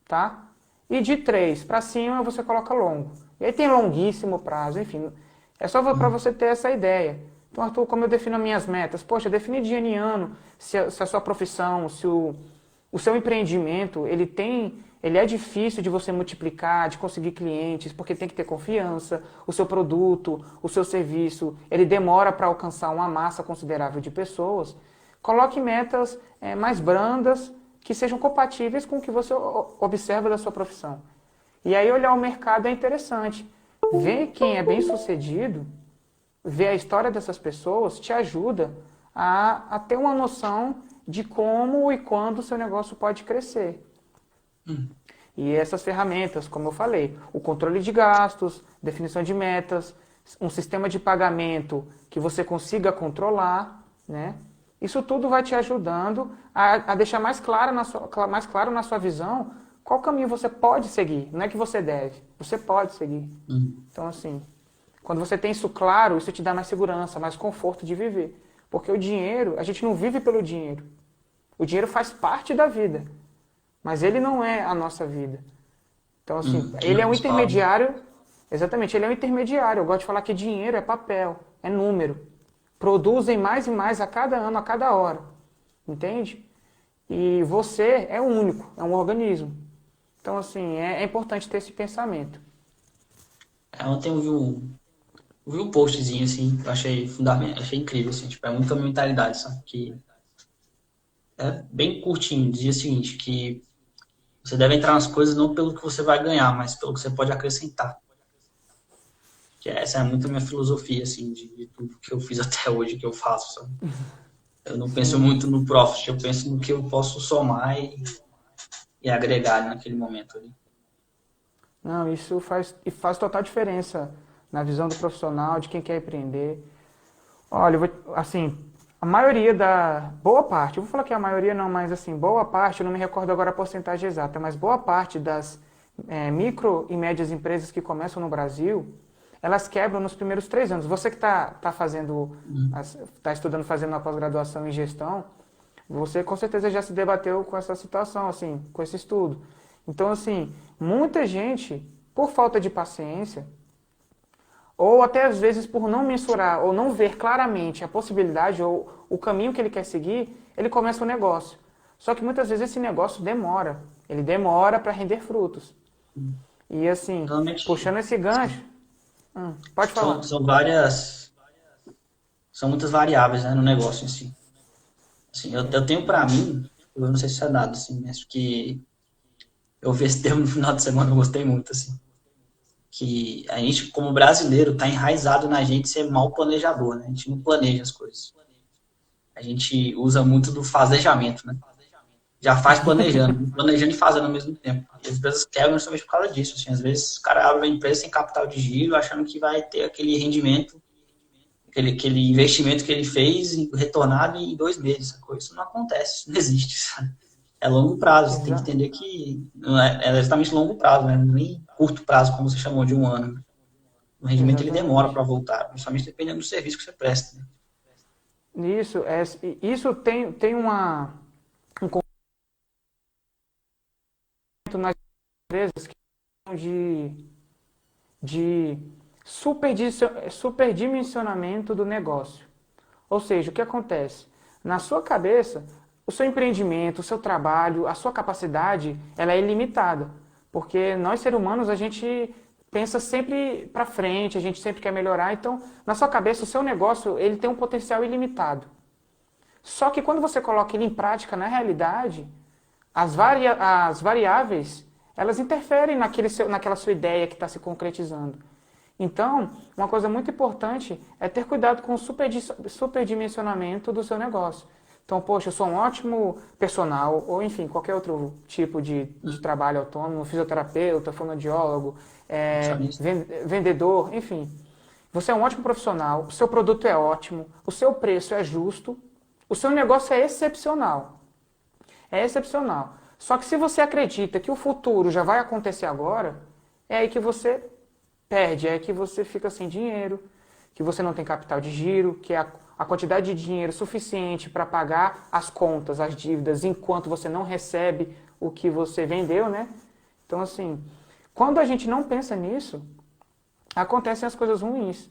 S2: tá? E de 3 para cima você coloca longo. E aí tem longuíssimo prazo, enfim. É só para você ter essa ideia. Então, Arthur, como eu defino as minhas metas? Poxa, define de ano em ano se a sua profissão, se o seu empreendimento, ele é difícil de você multiplicar, de conseguir clientes, porque tem que ter confiança. O seu produto, o seu serviço, ele demora para alcançar uma massa considerável de pessoas. Coloque metas mais brandas, que sejam compatíveis com o que você observa da sua profissão. E aí olhar o mercado é interessante. Ver quem é bem sucedido, ver a história dessas pessoas, te ajuda a ter uma noção de como e quando o seu negócio pode crescer. E essas ferramentas, como eu falei, o controle de gastos, definição de metas, um sistema de pagamento que você consiga controlar, né? Isso tudo vai te ajudando a deixar mais claro na sua visão qual caminho você pode seguir. Não é que você deve, você pode seguir. Então, assim, quando você tem isso claro, isso te dá mais segurança, mais conforto de viver. Porque o dinheiro, a gente não vive pelo dinheiro. O dinheiro faz parte da vida, mas ele não é a nossa vida. Então, assim,
S1: Não
S2: ele
S1: é
S2: é um
S1: principal, né?
S2: intermediário, exatamente, ele é um intermediário. Eu gosto de falar que dinheiro é papel, é número. Produzem mais e mais a cada ano, a cada hora. Entende? E você é único, é um organismo. Então, assim, é importante ter esse pensamento.
S1: Ontem eu vi um postzinho, assim, que eu achei fundamental, achei incrível, assim, tipo, é muita mentalidade, sabe? Que é bem curtinho, dizia o seguinte, que você deve entrar nas coisas não pelo que você vai ganhar, mas pelo que você pode acrescentar. Que essa é muito a minha filosofia, assim, de tudo que eu fiz até hoje, que eu faço, sabe? Eu não penso
S2: Sim.
S1: muito no profit, eu penso no que eu posso somar e agregar naquele momento ali.
S2: Não, isso faz total diferença na visão do profissional, de quem quer empreender. Olha, assim, a maioria boa parte, eu vou falar que a maioria não, mas assim, boa parte, eu não me recordo agora a porcentagem exata, mas boa parte das micro e médias empresas que começam no Brasil, elas quebram nos primeiros 3 anos. Você que está fazendo, está estudando, fazendo uma pós-graduação em gestão, você com certeza já se debateu com essa situação, assim, com esse estudo. Então, assim, muita gente, por falta de paciência, ou até às vezes por não mensurar ou não ver claramente a possibilidade ou o caminho que ele quer seguir, ele começa o negócio. Só que muitas vezes esse negócio demora. Ele demora para render frutos. E assim,
S1: Realmente,
S2: puxando esse gancho, pode falar.
S1: são várias, são muitas variáveis, né, no negócio em si. Assim, eu tenho para mim, eu não sei se isso é dado, assim, mas que eu vi esse termo no final de semana, eu gostei muito, assim, que a gente, como brasileiro, tá enraizado na gente ser mal planejador, né? A gente não planeja as coisas. A gente usa muito do fazejamento, né? Já faz planejando e fazendo ao mesmo tempo. E as empresas quebram justamente por causa disso. Assim, às vezes o cara abre uma empresa sem capital de giro, achando que vai ter aquele rendimento, aquele investimento que ele fez retornado em 2 meses. Isso não acontece, isso não existe. Sabe? É longo prazo, você tem que
S2: Exa
S1: entender que não é exatamente longo prazo, né? Nem curto prazo, como você chamou de um ano. O rendimento ele demora
S2: exatamente.
S1: para voltar, principalmente dependendo do serviço que você presta. Né?
S2: Isso tem um conceito nas empresas que é de superdimensionamento do negócio. Ou seja, o que acontece? Na sua cabeça, o seu empreendimento, o seu trabalho, a sua capacidade, ela é ilimitada. Porque nós, seres humanos, a gente pensa sempre para frente, a gente sempre quer melhorar. Então, na sua cabeça, o seu negócio, ele tem um potencial ilimitado. Só que quando você coloca ele em prática na realidade, as variáveis, elas interferem naquela sua ideia que está se concretizando. Então, uma coisa muito importante é ter cuidado com o superdimensionamento do seu negócio. Então, poxa, eu sou um ótimo personal, ou enfim, qualquer outro tipo de trabalho autônomo, fisioterapeuta, fonoaudiólogo, vendedor, enfim. Você é um ótimo profissional, o seu produto é ótimo, o seu preço é justo, o seu negócio é excepcional. É excepcional. Só que se você acredita que o futuro já vai acontecer agora, é aí que você perde, é aí que você fica sem dinheiro, que você não tem capital de giro, que a quantidade de dinheiro suficiente para pagar as contas, as dívidas, enquanto você não recebe o que você vendeu, né? Então, assim, quando a gente não pensa nisso, acontecem as coisas ruins.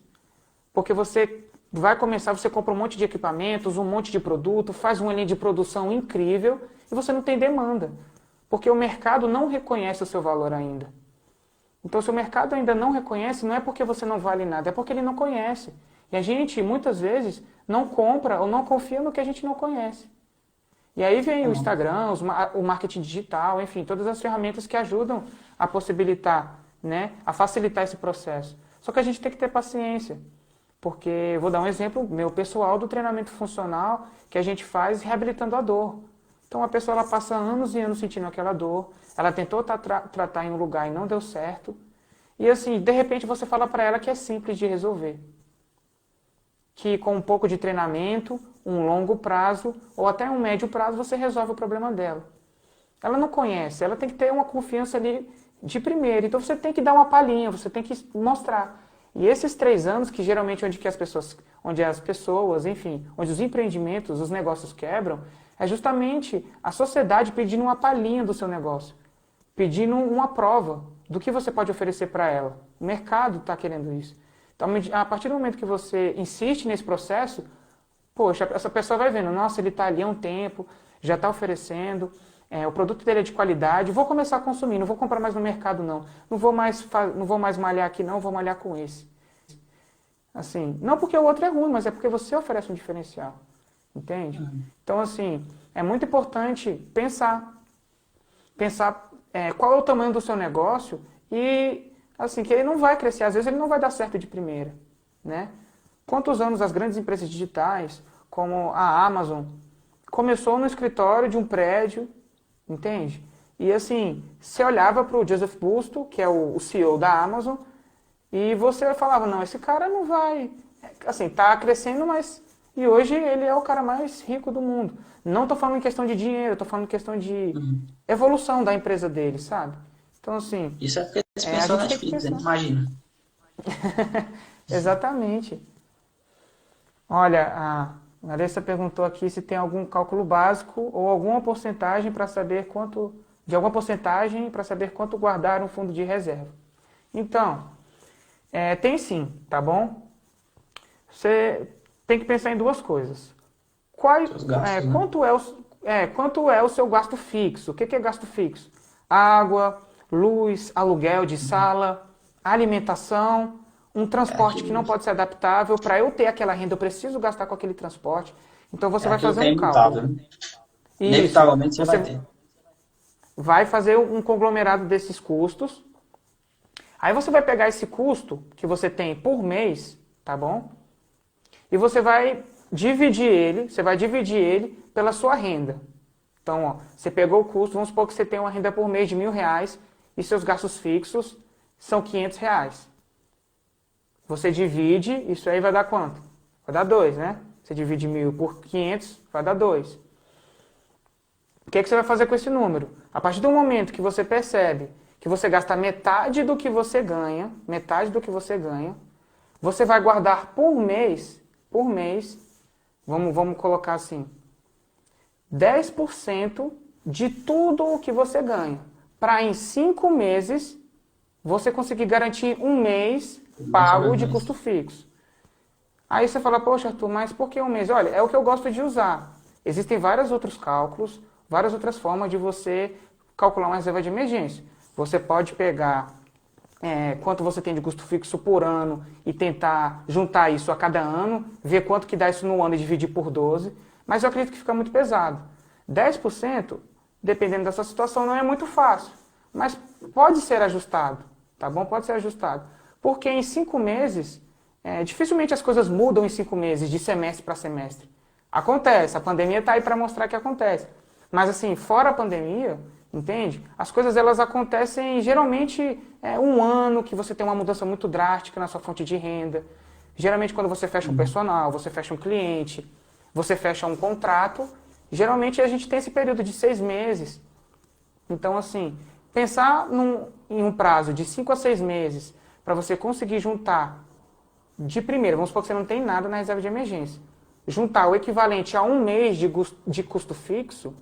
S2: Porque você vai começar, você compra um monte de equipamentos, um monte de produto, faz uma linha de produção incrível e você não tem demanda. Porque o mercado não reconhece o seu valor ainda. Então, se o mercado ainda não reconhece, não é porque você não vale nada, é porque ele não conhece. E a gente, muitas vezes, não compra ou não confia no que a gente não conhece. E aí vem o Instagram, o marketing digital, enfim, todas as ferramentas que ajudam a possibilitar, né, a facilitar esse processo. Só que a gente tem que ter paciência. Porque, vou dar um exemplo meu pessoal do treinamento funcional que a gente faz reabilitando a dor. Então, a pessoa ela passa anos e anos sentindo aquela dor, ela tentou tratar em um lugar e não deu certo, e assim, de repente você fala para ela que é simples de resolver. Que com um pouco de treinamento, um longo prazo, ou até um médio prazo, você resolve o problema dela. Ela não conhece, ela tem que ter uma confiança ali de primeiro, então você tem que dar uma palhinha, você tem que mostrar. E esses 3 anos, que geralmente onde as pessoas, enfim, onde os empreendimentos, os negócios quebram, é justamente a sociedade pedindo uma palhinha do seu negócio, pedindo uma prova do que você pode oferecer para ela. O mercado está querendo isso. Então, a partir do momento que você insiste nesse processo, poxa, essa pessoa vai vendo, nossa, ele está ali há um tempo, já está oferecendo, o produto dele é de qualidade, vou começar a consumir, não vou comprar mais no mercado não, não vou mais malhar aqui não, vou malhar com esse. Assim, não porque o outro é ruim, mas é porque você oferece um diferencial, entende? Então, assim, é muito importante pensar qual é o tamanho do seu negócio e, assim, que ele não vai crescer, às vezes ele não vai dar certo de primeira, né? Quantos anos as grandes empresas digitais, como a Amazon, começou no escritório de um prédio, entende? E assim, você olhava para o Joseph Busto, que é o CEO da Amazon, e você falava, não, esse cara não vai, assim, tá crescendo, mas... E hoje ele é o cara mais rico do mundo. Não estou falando em questão de dinheiro, estou falando em questão de evolução da empresa dele, sabe? Então, assim,
S1: Isso é porque eles
S2: a
S1: pensam na
S2: gente tem que
S1: Netflix, né?
S2: pensar.
S1: Imagina.
S2: Exatamente. Olha, a Larissa perguntou aqui se tem algum cálculo básico ou alguma porcentagem para saber quanto, de alguma porcentagem para saber quanto guardar um fundo de reserva. Então, tem sim, tá bom? Você tem que pensar em duas coisas.
S1: Seus gastos, né?
S2: Quanto é o seu gasto fixo? O que é gasto fixo? Água, luz, aluguel de sala, alimentação, um
S1: É
S2: transporte que não
S1: aquilo,
S2: pode ser adaptável. Para eu ter aquela renda, eu preciso gastar com aquele transporte. Então você
S1: é
S2: vai
S1: aquilo
S2: fazer
S1: que é
S2: um cálculo.
S1: imutável, né?
S2: Isso.
S1: Inevitavelmente você vai
S2: Você
S1: ter.
S2: vai fazer um conglomerado desses custos. Aí você vai pegar esse custo que você tem por mês, tá bom? E você vai dividir ele pela sua renda. Então, ó, você pegou o custo, vamos supor que você tem uma renda por mês de R$ 1.000 e seus gastos fixos são R$ 500. Você divide, isso aí vai dar quanto? Vai dar 2, né? Você divide 1.000 por 500, vai dar 2. O que você vai fazer com esse número? A partir do momento que você percebe que você gasta metade do que você ganha, você vai guardar por mês, vamos colocar assim, 10% de tudo o que você ganha. Para em 5 meses, você conseguir garantir um mês
S1: Um mês
S2: pago de
S1: sobrevivência.
S2: custo fixo. Aí você fala, poxa, Arthur, mas por que um mês? Olha, é o que eu gosto de usar. Existem vários outros cálculos, várias outras formas de você calcular uma reserva de emergência. Você pode pegar quanto você tem de custo fixo por ano e tentar juntar isso a cada ano, ver quanto que dá isso no ano e dividir por 12, mas eu acredito que fica muito pesado. 10%, dependendo da sua situação, não é muito fácil, mas pode ser ajustado, tá bom? Pode ser ajustado. Porque em 5 meses, dificilmente as coisas mudam em 5 meses, de semestre para semestre. Acontece, a pandemia está aí para mostrar que acontece. Mas assim, fora a pandemia, entende? As coisas elas acontecem geralmente um ano que você tem uma mudança muito drástica na sua fonte de renda. Geralmente quando você fecha um personal, você fecha um cliente, você fecha um contrato, geralmente a gente tem esse período de 6 meses. Então assim, pensar em um prazo de 5 a 6 meses para você conseguir juntar de primeira, vamos supor que você não tem nada na reserva de emergência. Juntar o equivalente a um mês de custo fixo,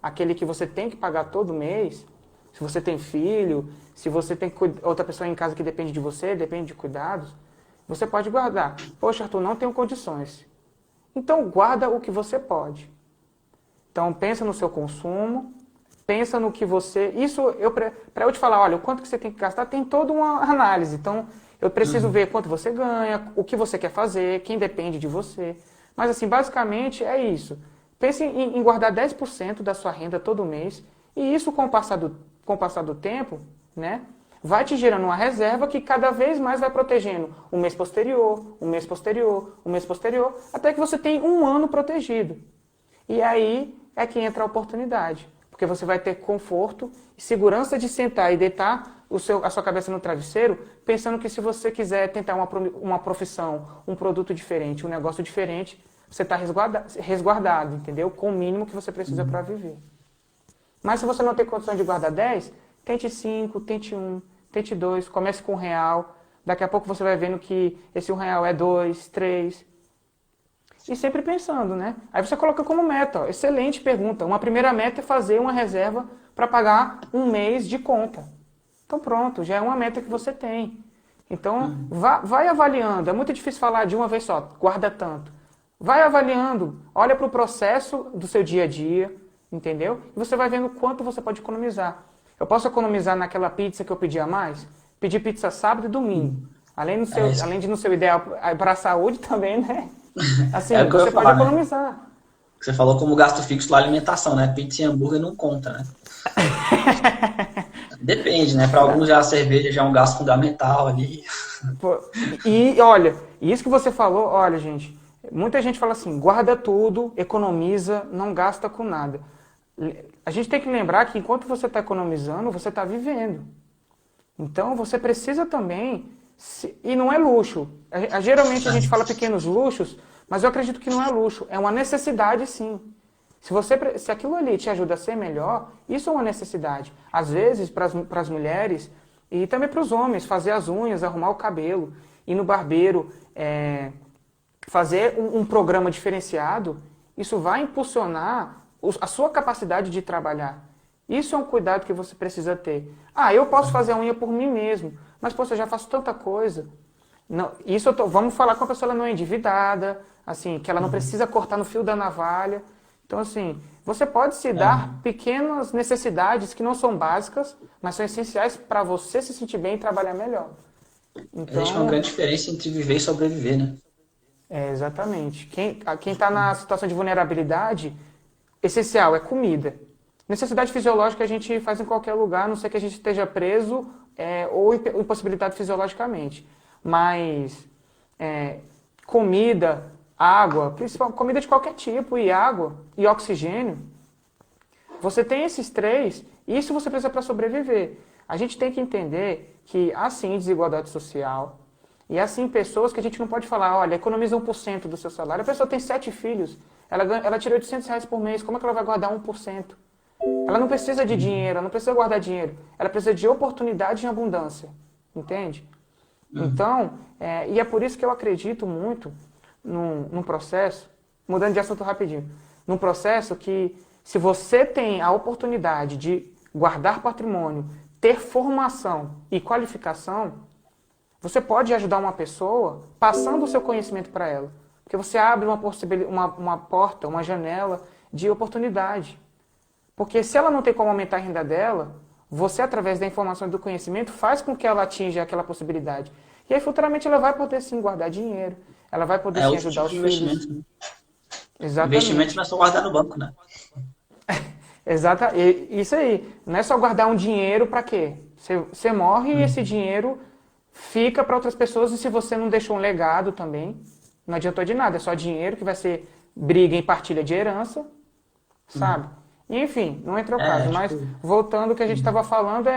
S2: aquele que você tem que pagar todo mês, se você tem filho, se você tem outra pessoa em casa que depende de você, depende de cuidados, você pode guardar. Poxa, Arthur, não tenho condições. Então, guarda o que você pode. Então, pensa no seu consumo, pensa no que você... Para eu te falar, olha, o quanto que você tem que gastar, tem toda uma análise. Então, eu preciso ver quanto você ganha, o que você quer fazer, quem depende de você. Mas, assim, basicamente é isso. Pense em guardar 10% da sua renda todo mês e isso, com o passar do tempo, né, vai te gerando uma reserva que cada vez mais vai protegendo o mês posterior, o mês posterior, o mês posterior, até que você tem um ano protegido. E aí é que entra a oportunidade, porque você vai ter conforto e segurança de sentar e deitar a sua cabeça no travesseiro, pensando que se você quiser tentar uma profissão, um produto diferente, um negócio diferente, você está resguardado, entendeu? Com o mínimo que você precisa para viver. Mas se você não tem condição de guardar 10, tente 5, tente 1, tente 2, comece com R$ 1. Daqui a pouco você vai vendo que esse R$ 1 é 2, 3. E sempre pensando, né? Aí você coloca como meta, ó, excelente pergunta. Uma primeira meta é fazer uma reserva para pagar um mês de conta. Então pronto, já é uma meta que você tem. Então vai avaliando. É muito difícil falar de uma vez só, guarda tanto. Vai avaliando, olha para o processo do seu dia a dia, entendeu? E você vai vendo quanto você pode economizar. Eu posso economizar naquela pizza que eu pedi a mais? Pedir pizza sábado e domingo. Além de no seu ideal para a saúde também, né? Assim,
S1: É o que eu
S2: você
S1: ia
S2: pode
S1: falar, né?
S2: economizar.
S1: Você falou como gasto fixo lá alimentação, né? Pizza e hambúrguer não conta, né? Depende, né? Para alguns já a cerveja já é um gasto fundamental ali.
S2: Pô, e olha, isso que você falou, olha, gente, muita gente fala assim, guarda tudo, economiza, não gasta com nada. A gente tem que lembrar que enquanto você está economizando, você está vivendo. Então você precisa também, e não é luxo. Geralmente a gente fala pequenos luxos, mas eu acredito que não é luxo, é uma necessidade sim. Se aquilo ali te ajuda a ser melhor, isso é uma necessidade. Às vezes, para as mulheres e também para os homens, fazer as unhas, arrumar o cabelo, ir no barbeiro, fazer um programa diferenciado, isso vai impulsionar a sua capacidade de trabalhar. Isso é um cuidado que você precisa ter. Ah, eu posso fazer a unha por mim mesmo, Mas, poxa, eu já faço tanta coisa. Não, vamos falar com a pessoa, ela não é endividada, assim, que ela não precisa cortar no fio da navalha. Então, assim, você pode se dar
S1: Aham.
S2: pequenas necessidades que não são básicas, mas são essenciais para você se sentir bem e trabalhar melhor.
S1: Existe uma
S2: Então,
S1: grande diferença entre viver e sobreviver, né?
S2: exatamente. Quem está na situação de vulnerabilidade, essencial é comida. Necessidade fisiológica a gente faz em qualquer lugar, a não ser que a gente esteja preso ou impossibilitado fisiologicamente. Mas é, comida, água, principalmente comida de qualquer tipo, e água, e oxigênio, você tem esses três, isso você precisa para sobreviver. A gente tem que entender que há sim desigualdade social, e há sim pessoas que a gente não pode falar, olha, economiza 1% do seu salário. A pessoa tem 7 filhos, ela tira R$ 800 por mês, como é que ela vai guardar 1%? Ela não precisa de dinheiro, ela não precisa guardar dinheiro, ela precisa de oportunidade em abundância, entende?
S1: Uhum.
S2: Então, e é por isso que eu acredito muito num processo, mudando de assunto rapidinho, num processo que, se você tem a oportunidade de guardar patrimônio, ter formação e qualificação, você pode ajudar uma pessoa passando o seu conhecimento para ela. Porque você abre uma porta, uma janela de oportunidade. Porque se ela não tem como aumentar a renda dela, você, através da informação e do conhecimento, faz com que ela atinja aquela possibilidade. E aí, futuramente, ela vai poder sim guardar dinheiro, ela vai poder
S1: É
S2: sim
S1: outro
S2: ajudar
S1: tipo
S2: os
S1: de
S2: filhos.
S1: investimento, né? Investimento não
S2: Exatamente.
S1: é só guardar no banco, né?
S2: Isso aí. Não é só guardar um dinheiro para quê? Você morre e esse
S1: Uhum.
S2: dinheiro fica para outras pessoas, e se você não deixou um legado também, não adiantou de nada. É só dinheiro que vai ser briga em partilha de herança, sabe?
S1: Uhum.
S2: E, enfim, não entra o caso.
S1: É,
S2: Mas,
S1: tipo.
S2: voltando ao que a gente estava
S1: Uhum.
S2: falando,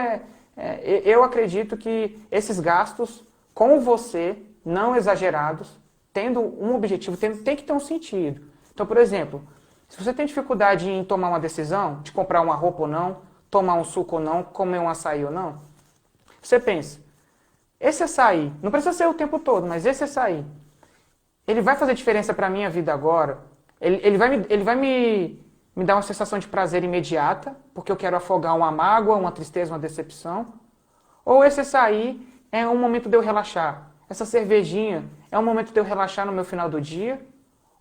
S2: eu acredito que esses gastos com você, não exagerados, tendo um objetivo, tem que ter um sentido. Então, por exemplo, se você tem dificuldade em tomar uma decisão, de comprar uma roupa ou não, tomar um suco ou não, comer um açaí ou não, você pensa, esse açaí, não precisa ser o tempo todo, mas esse açaí, ele vai fazer diferença para a minha vida agora? Ele vai me dar uma sensação de prazer imediata, porque eu quero afogar uma mágoa, uma tristeza, uma decepção? Ou esse açaí é um momento de eu relaxar? Essa cervejinha é um momento de eu relaxar no meu final do dia?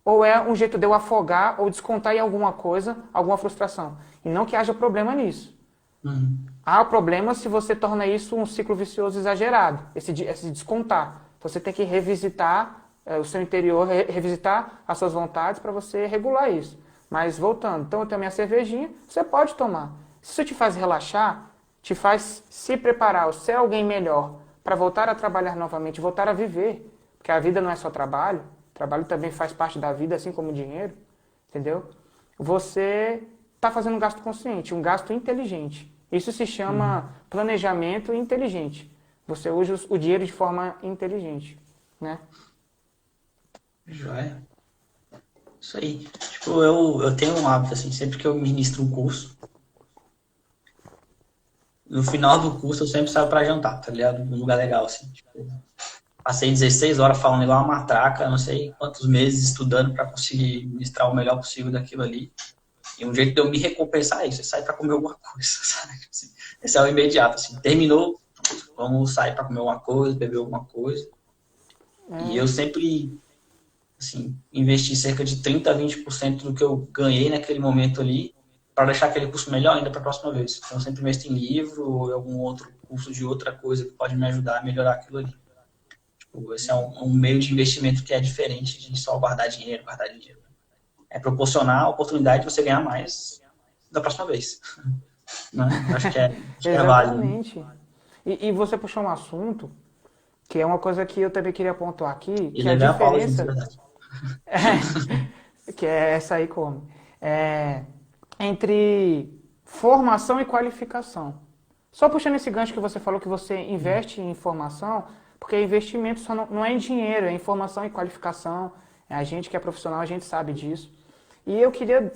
S2: Ou é um jeito de eu afogar ou descontar em alguma coisa, alguma frustração? E não que haja problema nisso.
S1: Uhum.
S2: Há problema se você torna isso um ciclo vicioso exagerado, esse descontar. Então você tem que revisitar o seu interior, revisitar as suas vontades para você regular isso. Mas voltando, então eu tenho a minha cervejinha, você pode tomar. Se isso te faz relaxar, te faz se preparar, ser alguém melhor para voltar a trabalhar novamente, voltar a viver. Porque a vida não é só trabalho, trabalho também faz parte da vida, assim como o dinheiro, entendeu? Você está fazendo um gasto consciente, um gasto inteligente. Isso se chama
S1: Uhum.
S2: planejamento inteligente. Você usa o dinheiro de forma inteligente, né?
S1: Joia. Isso aí. Tipo, eu tenho um hábito, assim, sempre que eu ministro um curso, no final do curso eu sempre saio pra jantar, tá ligado? Num lugar legal, assim. Tipo, passei 16 horas falando igual uma matraca, não sei quantos meses estudando pra conseguir ministrar o melhor possível daquilo ali. E um jeito de eu me recompensar é isso, é sair pra comer alguma coisa, sabe? Assim, esse é o imediato, assim. Terminou, vamos sair pra comer alguma coisa, beber alguma coisa. E eu sempre, assim, investi cerca de 30 a 20% do que eu ganhei naquele momento ali para deixar aquele curso melhor ainda para a próxima vez. Então, eu sempre investo em livro ou em algum outro curso de outra coisa que pode me ajudar a melhorar aquilo ali. Tipo, esse é um meio de investimento que é diferente de só guardar dinheiro, guardar dinheiro. É proporcionar a oportunidade de você ganhar mais da próxima vez. Né? Acho que é válido. Né?
S2: Exatamente. E você puxou um assunto que é uma coisa que eu também queria pontuar aqui,
S1: E
S2: que é a
S1: levar a Paula junto, de
S2: diferença,
S1: verdade.
S2: que é essa aí como, é, entre formação e qualificação. Só puxando esse gancho que você falou que você investe em formação, porque investimento só não é em dinheiro, é em formação e qualificação. A gente que é profissional, a gente sabe disso. E eu queria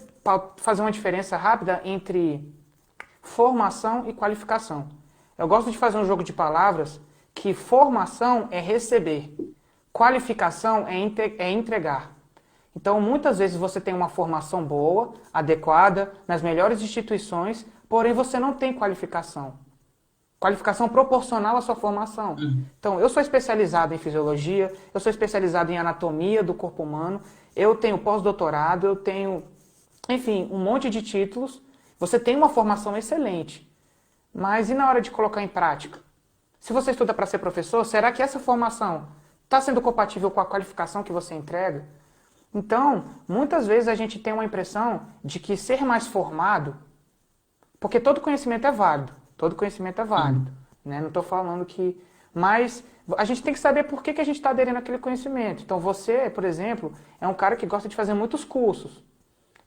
S2: fazer uma diferença rápida entre formação e qualificação. Eu gosto de fazer um jogo de palavras que formação é receber, qualificação é entregar. Então, muitas vezes você tem uma formação boa, adequada, nas melhores instituições, porém você não tem qualificação. Qualificação proporcional à sua formação. Então, eu sou especializado em fisiologia, eu sou especializado em anatomia do corpo humano, eu tenho pós-doutorado, eu tenho, enfim, um monte de títulos. Você tem uma formação excelente. Mas e na hora de colocar em prática? Se você estuda para ser professor, será que essa formação está sendo compatível com a qualificação que você entrega? Então, muitas vezes a gente tem uma impressão de que ser mais formado, porque todo conhecimento é válido, todo conhecimento é válido, né? Não estou falando que... Mas a gente tem que saber por que a gente está aderindo àquele conhecimento. Então você, por exemplo, é um cara que gosta de fazer muitos cursos.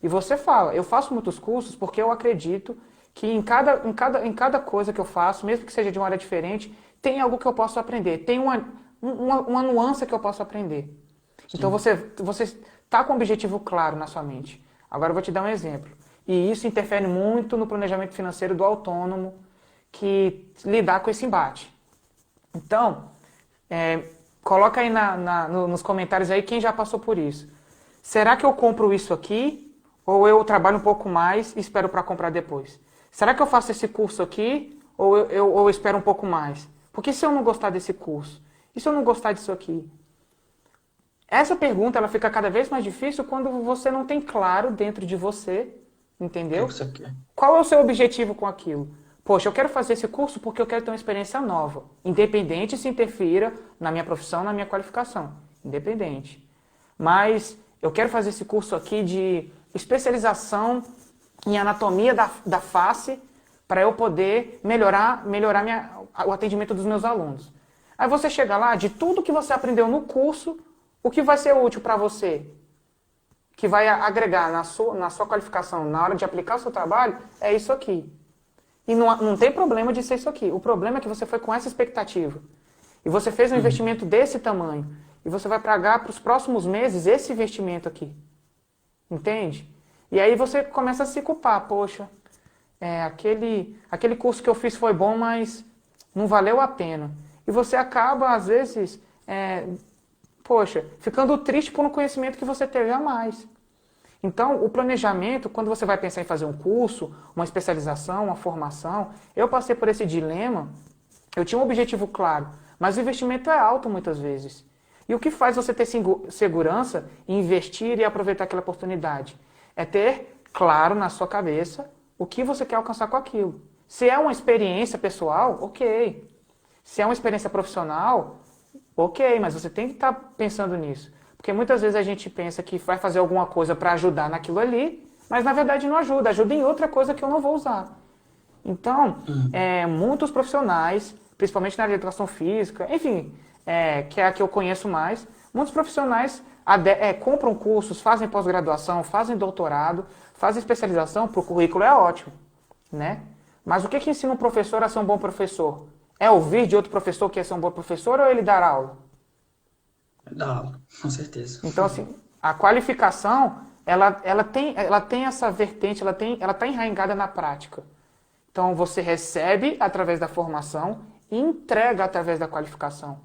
S2: E você fala, eu faço muitos cursos porque eu acredito que em cada coisa que eu faço, mesmo que seja de uma área diferente, tem algo que eu posso aprender, tem uma nuance que eu posso aprender. Sim. Então você está com um objetivo claro na sua mente. Agora eu vou te dar um exemplo. E isso interfere muito no planejamento financeiro do autônomo que lidar com esse embate. Então, coloca aí nos comentários aí quem já passou por isso. Será que eu compro isso aqui ou eu trabalho um pouco mais e espero para comprar depois? Será que eu faço esse curso aqui ou eu espero um pouco mais? Porque se eu não gostar desse curso? E se eu não gostar disso aqui? Essa pergunta ela fica cada vez mais difícil quando você não tem claro dentro de você, entendeu? Qual é o seu objetivo com aquilo? Poxa, eu quero fazer esse curso porque eu quero ter uma experiência nova, independente se interfira na minha profissão, na minha qualificação, independente. Mas eu quero fazer esse curso aqui de especialização em anatomia da face para eu poder melhorar o atendimento dos meus alunos. Aí você chega lá, de tudo que você aprendeu no curso, o que vai ser útil para você? Que vai agregar na sua qualificação, na hora de aplicar o seu trabalho, é isso aqui. E não tem problema de ser isso aqui. O problema é que você foi com essa expectativa. E você fez um investimento desse tamanho. E você vai pagar para os próximos meses esse investimento aqui. Entende? E aí você começa a se culpar. Poxa, aquele curso que eu fiz foi bom, mas não valeu a pena. E você acaba, às vezes, ficando triste por um conhecimento que você teve a mais. Então, o planejamento, quando você vai pensar em fazer um curso, uma especialização, uma formação, eu passei por esse dilema, eu tinha um objetivo claro, mas o investimento é alto muitas vezes. E o que faz você ter segurança em investir e aproveitar aquela oportunidade? É ter claro na sua cabeça o que você quer alcançar com aquilo. Se é uma experiência pessoal, ok. Se é uma experiência profissional, ok, mas você tem que estar pensando nisso. Porque muitas vezes a gente pensa que vai fazer alguma coisa para ajudar naquilo ali, mas na verdade não ajuda, ajuda em outra coisa que eu não vou usar. Então, muitos profissionais, principalmente na área de educação física, enfim, que é a que eu conheço mais, muitos profissionais compram cursos, fazem pós-graduação, fazem doutorado, fazem especialização, para o currículo é ótimo, né? Mas o que ensina um professor a ser um bom professor? É ouvir de outro professor que é ser um bom professor ou ele dar aula?
S1: Dar aula, com certeza.
S2: Então, assim, a qualificação, ela tem essa vertente, ela está enraizada na prática. Então, você recebe através da formação e entrega através da qualificação.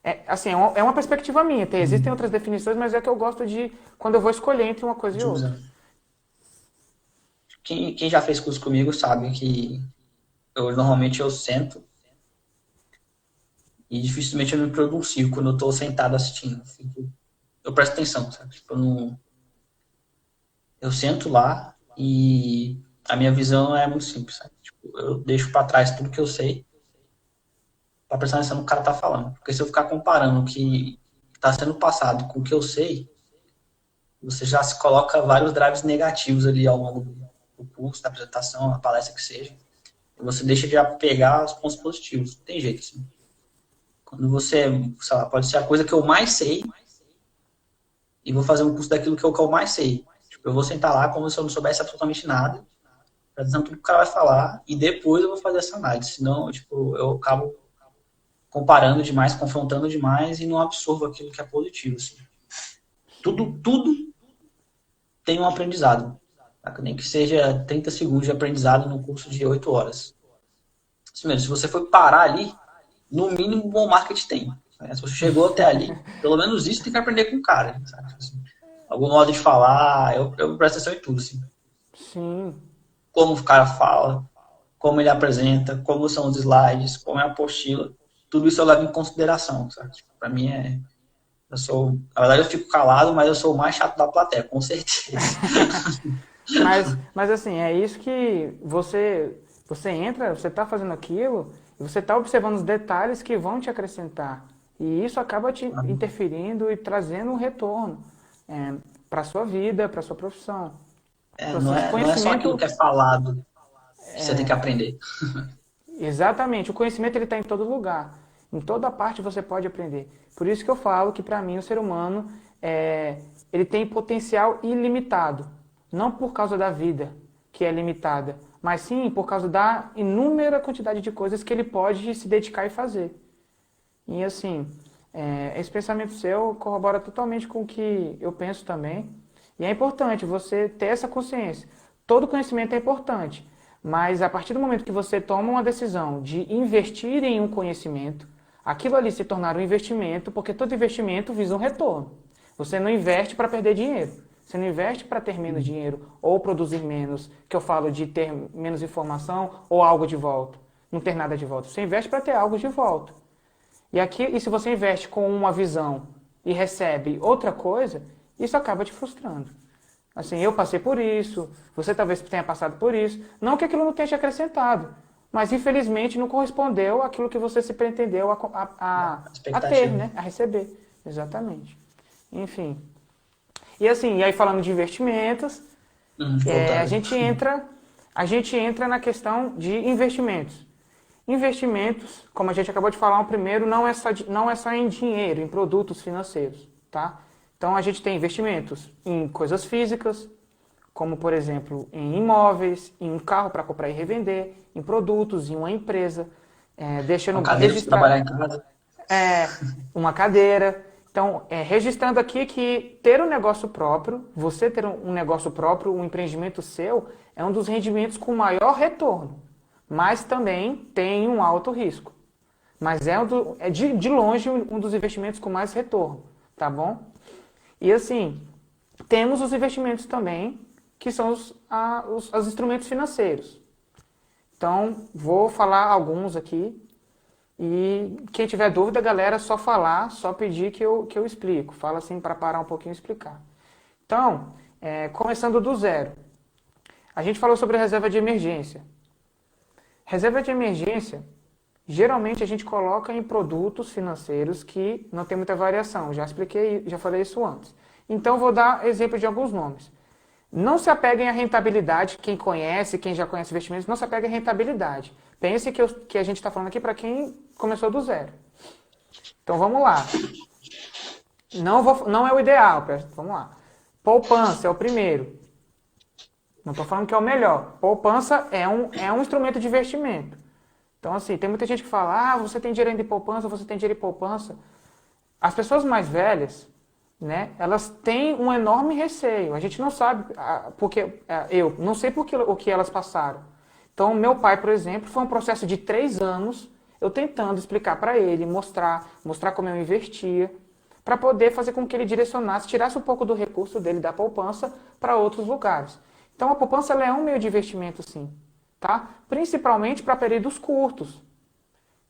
S2: É uma perspectiva minha. Existem outras definições, mas é que eu gosto de quando eu vou escolher entre uma coisa e outra.
S1: Quem já fez curso comigo sabe que normalmente eu sento e dificilmente eu me pronuncio quando eu estou sentado assistindo. Eu presto atenção, sabe? Eu sento lá e a minha visão é muito simples, sabe? Eu deixo para trás tudo que eu sei para prestar atenção no que o cara tá falando. Porque se eu ficar comparando o que está sendo passado com o que eu sei, você já se coloca vários drives negativos ali ao longo do curso, da apresentação, da palestra que seja. E você deixa de pegar os pontos positivos. Não tem jeito, assim. Quando você, sei lá, pode ser a coisa que eu mais sei e vou fazer um curso daquilo que eu mais sei. Eu vou sentar lá como se eu não soubesse absolutamente nada, prestando tudo que o cara vai falar e depois eu vou fazer essa análise. Senão, eu acabo comparando demais, confrontando demais e não absorvo aquilo que é positivo. Assim. Tudo tem um aprendizado. Tá? Nem que seja 30 segundos de aprendizado num curso de 8 horas. Assim mesmo, se você for parar ali, no mínimo, bom marketing tem. Né? Se você chegou até ali, pelo menos isso tem que aprender com o cara. Sabe? Assim, algum modo de falar, eu presto atenção em tudo. Assim.
S2: Sim.
S1: Como o cara fala. como ele apresenta, como são os slides, como é a apostila. Tudo isso eu levo em consideração, sabe? Para mim na verdade eu fico calado, mas eu sou o mais chato da plateia, com certeza.
S2: Mas assim, é isso que você entra, você está fazendo aquilo, e você está observando os detalhes que vão te acrescentar. E isso acaba te interferindo e trazendo um retorno para a sua vida, para a sua profissão. Então,
S1: Não
S2: assim,
S1: é, não é só aquilo que é falado que você tem que aprender.
S2: exatamente, o conhecimento ele está em todo lugar. Em toda parte você pode aprender. Por isso que eu falo que para mim o ser humano ele tem potencial ilimitado. Não por causa da vida, que é limitada, mas sim por causa da inúmera quantidade de coisas que ele pode se dedicar e fazer. E assim, esse pensamento seu corrobora totalmente com o que eu penso também. E é importante você ter essa consciência. Todo conhecimento é importante, mas a partir do momento que você toma uma decisão de investir em um conhecimento, aquilo ali se tornar um investimento, porque todo investimento visa um retorno. Você não investe para perder dinheiro. Você não investe para ter menos dinheiro ou produzir menos, que eu falo de ter menos informação ou algo de volta. Não ter nada de volta. Você investe para ter algo de volta. E se você investe com uma visão e recebe outra coisa, isso acaba te frustrando. Assim, eu passei por isso, você talvez tenha passado por isso. Não que aquilo não tenha te acrescentado, mas infelizmente não correspondeu àquilo que você se pretendeu a ter, né? A receber. Exatamente. Enfim. E assim, e aí falando de investimentos, a
S1: Voltando.
S2: gente entra na questão de investimentos. Investimentos, como a gente acabou de falar, o primeiro não é só em dinheiro, em produtos financeiros, tá? Então a gente tem investimentos em coisas físicas, como por exemplo em imóveis, em um carro para comprar e revender, em produtos, em uma empresa, deixando
S1: Uma cadeira para trabalhar em casa.
S2: uma cadeira. Então, registrando aqui que ter um negócio próprio, você ter um negócio próprio, um empreendimento seu, é um dos rendimentos com maior retorno, mas também tem um alto risco. Mas é de longe um dos investimentos com mais retorno, tá bom? E assim, temos os investimentos também, que são os instrumentos financeiros. Então, vou falar alguns aqui. E quem tiver dúvida, galera, é só falar, só pedir que eu explico. Fala assim para parar um pouquinho e explicar. Então, começando do zero. A gente falou sobre a reserva de emergência. Reserva de emergência, geralmente a gente coloca em produtos financeiros que não tem muita variação. Já expliquei, já falei isso antes. Então, vou dar exemplo de alguns nomes. Não se apeguem à rentabilidade, quem conhece, quem já conhece investimentos, não se apeguem à rentabilidade. Pense que a gente está falando aqui para quem começou do zero. Então vamos lá. Não é o ideal, vamos lá. Poupança é o primeiro. Não estou falando que é o melhor. Poupança é um instrumento de investimento. Então assim, tem muita gente que fala, você tem dinheiro em poupança, você tem dinheiro em poupança. As pessoas mais velhas, né, elas têm um enorme receio. A gente não sabe, porque eu não sei o que elas passaram. Então, meu pai, por exemplo, foi um processo de 3 anos, eu tentando explicar para ele, mostrar como eu investia, para poder fazer com que ele direcionasse, tirasse um pouco do recurso dele da poupança para outros lugares. Então, a poupança ela é um meio de investimento, sim, tá? Principalmente para períodos curtos.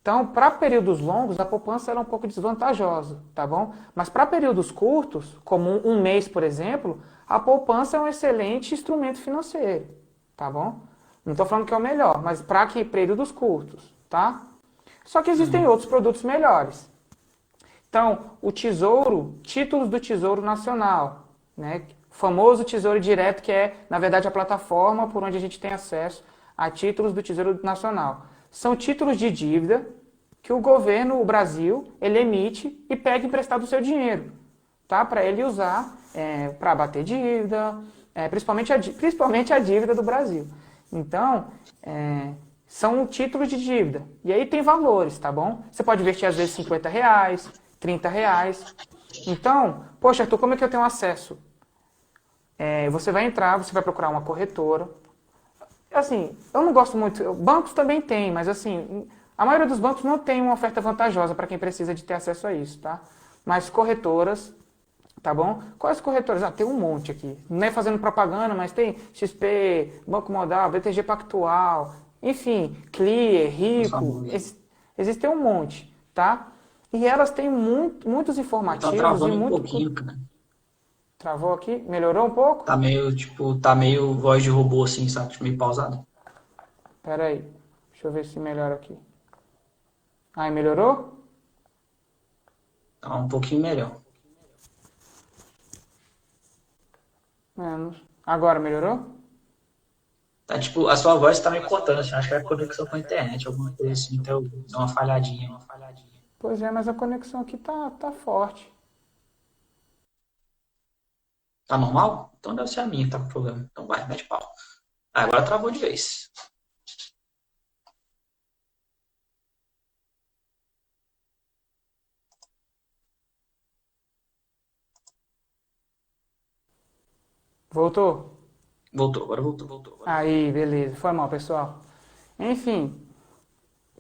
S2: Então, para períodos longos, a poupança ela é um pouco desvantajosa, tá bom? Mas para períodos curtos, como um mês, por exemplo, a poupança é um excelente instrumento financeiro, tá bom? Não estou falando que é o melhor, mas para que períodos curtos, tá? Só que existem outros produtos melhores. Então, o Tesouro, títulos do Tesouro Nacional, né? O famoso Tesouro Direto, que é, na verdade, a plataforma por onde a gente tem acesso a títulos do Tesouro Nacional. São títulos de dívida que o governo, o Brasil, ele emite e pega emprestado o seu dinheiro, tá? Para ele usar para abater dívida, principalmente a dívida do Brasil. Então, são títulos de dívida. E aí tem valores, tá bom? Você pode investir às vezes R$50, R$30. Então, poxa, Arthur, como é que eu tenho acesso? Você vai entrar, você vai procurar uma corretora. Assim, eu não gosto muito. Bancos também tem, mas assim, a maioria dos bancos não tem uma oferta vantajosa para quem precisa de ter acesso a isso, tá? Mas corretoras, tá bom? Quais corretoras? Tem um monte aqui. Não é fazendo propaganda, mas tem XP, Banco Modal, BTG Pactual, enfim, Clear,
S1: Os
S2: Rico,
S1: famosos.
S2: existem um monte, tá? E elas têm muitos
S1: Tá
S2: informativos e
S1: travando um
S2: muito...
S1: pouquinho, cara.
S2: Travou aqui? Melhorou um pouco?
S1: Tá meio, tipo, tá meio voz de robô, assim, sabe? Tipo, meio pausado.
S2: Pera aí, deixa eu ver se melhora aqui. Aí, melhorou?
S1: Tá um pouquinho melhor.
S2: Menos. Agora melhorou?
S1: Tá, tipo, a sua voz tá meio cortando, assim. Acho que é conexão com a internet, alguma coisa assim. Então, dá uma falhadinha aí.
S2: Pois é, mas a conexão aqui tá forte.
S1: Tá normal? Então deve ser a minha que tá com problema. Então vai, mete pau. Ah, agora travou de vez.
S2: Voltou?
S1: Voltou, agora voltou.
S2: Aí, beleza. Foi mal, pessoal. Enfim,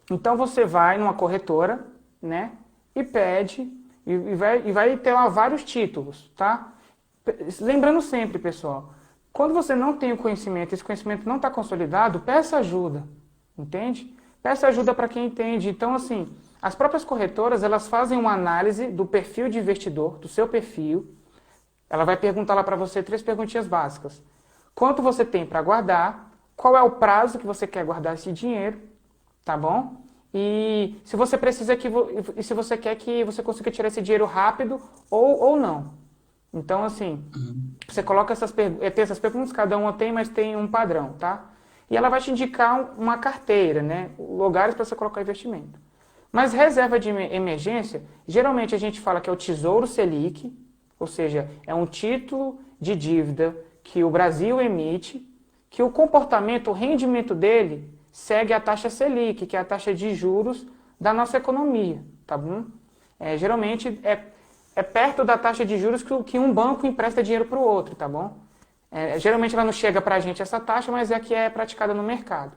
S2: então você vai numa corretora, né? E pede, e vai ter lá vários títulos, tá? Lembrando sempre, pessoal, quando você não tem o conhecimento, esse conhecimento não está consolidado, peça ajuda, entende? Peça ajuda para quem entende. Então, assim, as próprias corretoras, elas fazem uma análise do perfil de investidor, do seu perfil. Ela vai perguntar lá para você 3 perguntinhas básicas. Quanto você tem para guardar? Qual é o prazo que você quer guardar esse dinheiro? Tá bom? E se você precisa e se você quer que você consiga tirar esse dinheiro rápido ou não. Então, assim,
S1: Uhum.
S2: você coloca tem essas perguntas, cada uma tem, mas tem um padrão, tá? E ela vai te indicar uma carteira, né? Lugares para você colocar investimento. Mas reserva de emergência, geralmente a gente fala que é o Tesouro Selic, ou seja, é um título de dívida que o Brasil emite, que o comportamento, o rendimento dele segue a taxa Selic, que é a taxa de juros da nossa economia, tá bom? Geralmente é perto da taxa de juros que um banco empresta dinheiro para o outro, tá bom? Geralmente ela não chega para a gente essa taxa, mas é a que é praticada no mercado.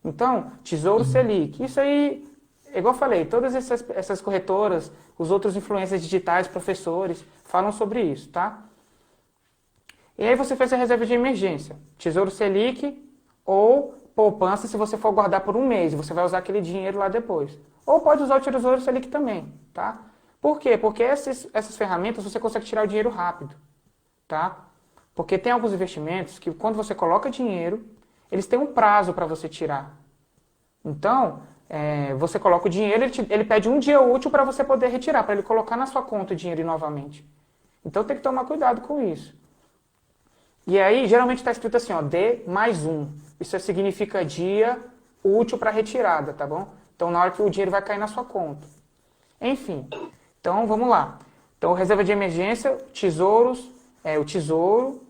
S2: Então, Tesouro
S1: Uhum.
S2: Selic, isso aí, igual eu falei, todas essas corretoras, os outros influencers digitais, professores, falam sobre isso, tá? E aí você fez a reserva de emergência, Tesouro Selic ou poupança se você for guardar por um mês, você vai usar aquele dinheiro lá depois. Ou pode usar o Tesouro Selic também, tá? Por quê? Porque essas ferramentas você consegue tirar o dinheiro rápido, tá? Porque tem alguns investimentos que quando você coloca dinheiro, eles têm um prazo para você tirar. Então, você coloca o dinheiro, ele pede um dia útil para você poder retirar, para ele colocar na sua conta o dinheiro novamente. Então tem que tomar cuidado com isso. E aí, geralmente está escrito assim, ó, D+1. Isso significa dia útil para retirada, tá bom? Então, na hora que o dinheiro vai cair na sua conta. Enfim, então vamos lá. Então, reserva de emergência, tesouros, o tesouro,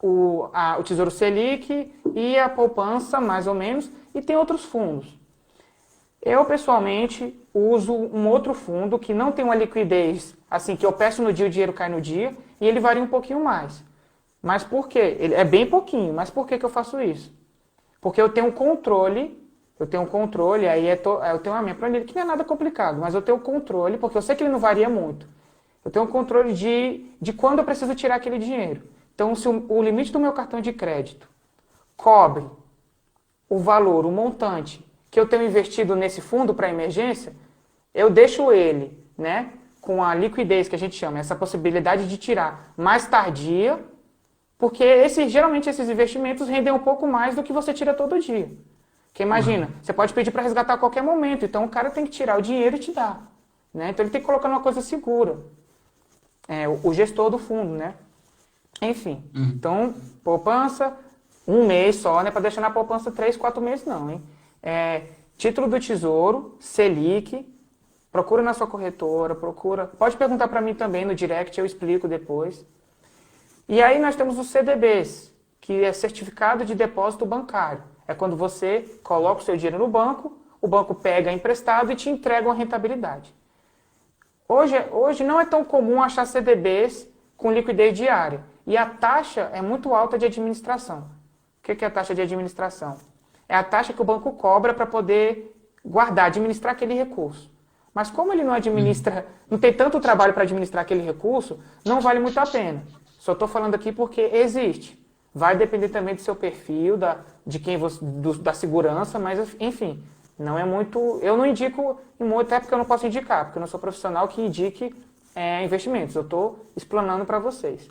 S2: o Tesouro Selic e a poupança, mais ou menos, e tem outros fundos. Eu, pessoalmente, uso um outro fundo que não tem uma liquidez, assim, que eu peço no dia, o dinheiro cai no dia, e ele varia um pouquinho mais. Mas por quê? Ele é bem pouquinho, mas por que eu faço isso? Porque eu tenho um controle, aí eu tenho a minha planilha, que não é nada complicado, mas eu tenho um controle, porque eu sei que ele não varia muito. Eu tenho um controle de quando eu preciso tirar aquele dinheiro. Então, se o limite do meu cartão de crédito cobre o valor, o montante que eu tenho investido nesse fundo para emergência, eu deixo ele, né, com a liquidez que a gente chama, essa possibilidade de tirar mais tardia, porque geralmente esses investimentos rendem um pouco mais do que você tira todo dia. Porque imagina,
S1: Uhum.
S2: você pode pedir para resgatar a qualquer momento, então o cara tem que tirar o dinheiro e te dar. Né? Então ele tem que colocar numa coisa segura. O gestor do fundo, né? Enfim,
S1: Uhum.
S2: então, poupança, um mês só, né? Para deixar na poupança 3, 4 meses não, hein? Título do Tesouro, Selic, procura na sua corretora, procura. Pode perguntar para mim também no direct, eu explico depois. E aí nós temos os CDBs, que é Certificado de Depósito Bancário. É quando você coloca o seu dinheiro no banco, o banco pega emprestado e te entrega uma rentabilidade. Hoje não é tão comum achar CDBs com liquidez diária. E a taxa é muito alta de administração. O que é a taxa de administração? É a taxa que o banco cobra para poder guardar, administrar aquele recurso. Mas como ele não
S1: Uhum.
S2: administra, não tem tanto trabalho para administrar aquele recurso, não vale muito a pena. Só estou falando aqui porque existe. Vai depender também do seu perfil, de quem você, da segurança, mas enfim, não é muito. Eu não indico muito, até porque eu não posso indicar, porque eu não sou profissional que indique investimentos. Eu estou explanando para vocês.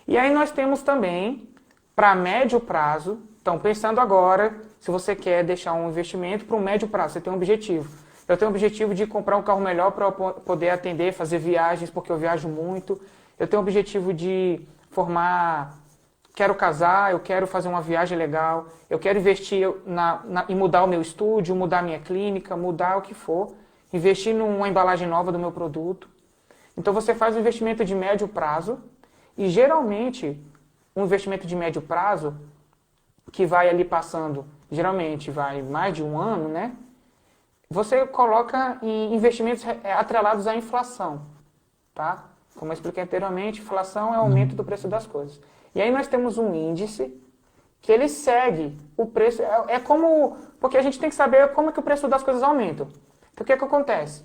S2: E aí nós temos também, para médio prazo, então pensando agora, se você quer deixar um investimento para um médio prazo, você tem um objetivo. Eu tenho o objetivo de comprar um carro melhor para eu poder atender, fazer viagens, porque eu viajo muito. Eu tenho o objetivo de formar, quero casar, eu quero fazer uma viagem legal, eu quero investir em mudar o meu estúdio, mudar a minha clínica, mudar o que for, investir numa embalagem nova do meu produto. Então você faz um investimento de médio prazo e geralmente um investimento de médio prazo que vai ali passando, geralmente vai mais de um ano, né? Você coloca em investimentos atrelados à inflação, tá? Como eu expliquei anteriormente, inflação é o aumento do preço das coisas. E aí nós temos um índice que ele segue o preço, porque a gente tem que saber como é que o preço das coisas aumenta. Então o que é que acontece?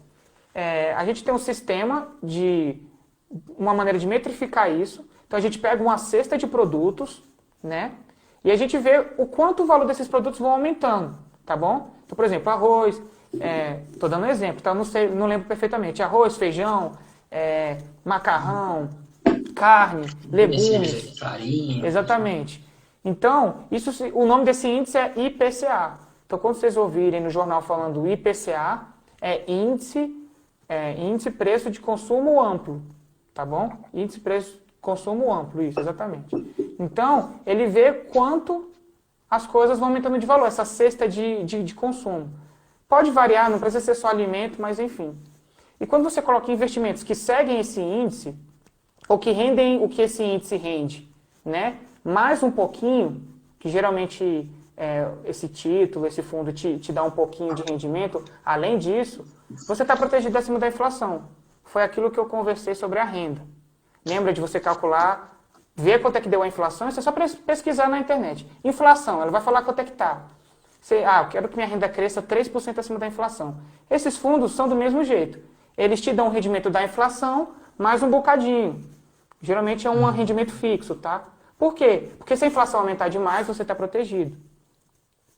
S2: A gente tem um sistema uma maneira de metrificar isso. Então a gente pega uma cesta de produtos, né? E a gente vê o quanto o valor desses produtos vão aumentando, tá bom? Então, por exemplo, arroz, tô dando um exemplo, tá? Não sei, não lembro perfeitamente. Arroz, feijão, macarrão, carne, legumes.
S1: Farinha.
S2: Exatamente. Então, o nome desse índice é IPCA. Então, quando vocês ouvirem no jornal falando IPCA, é índice preço de consumo amplo, tá bom? Índice preço de consumo amplo, isso, exatamente. Então, ele vê quanto as coisas vão aumentando de valor, essa cesta de consumo. Pode variar, não precisa ser só alimento, mas enfim. E quando você coloca investimentos que seguem esse índice, ou que rendem o que esse índice rende, né? Mais um pouquinho, que geralmente esse título, esse fundo te dá um pouquinho de rendimento, além disso, você está protegido acima da inflação. Foi aquilo que eu conversei sobre a renda. Lembra de você calcular, ver quanto é que deu a inflação? Isso é só pesquisar na internet. Inflação, ela vai falar quanto é que está. Eu quero que minha renda cresça 3% acima da inflação. Esses fundos são do mesmo jeito. Eles te dão o rendimento da inflação, mais um bocadinho. Geralmente é um rendimento fixo, tá? Por quê? Porque se a inflação aumentar demais, você está protegido.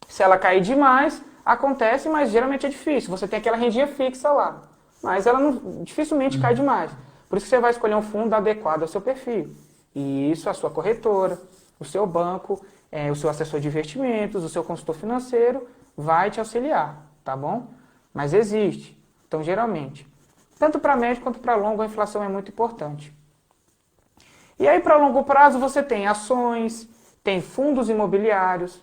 S2: Se ela cair demais, acontece, mas geralmente é difícil. Você tem aquela rendinha fixa lá. Mas ela dificilmente cai demais. Por isso que você vai escolher um fundo adequado ao seu perfil. E isso a sua corretora, o seu banco, o seu assessor de investimentos, o seu consultor financeiro vai te auxiliar, tá bom? Mas existe. Então, geralmente, tanto para médio quanto para longo, a inflação é muito importante. E aí, para longo prazo, você tem ações, tem fundos imobiliários,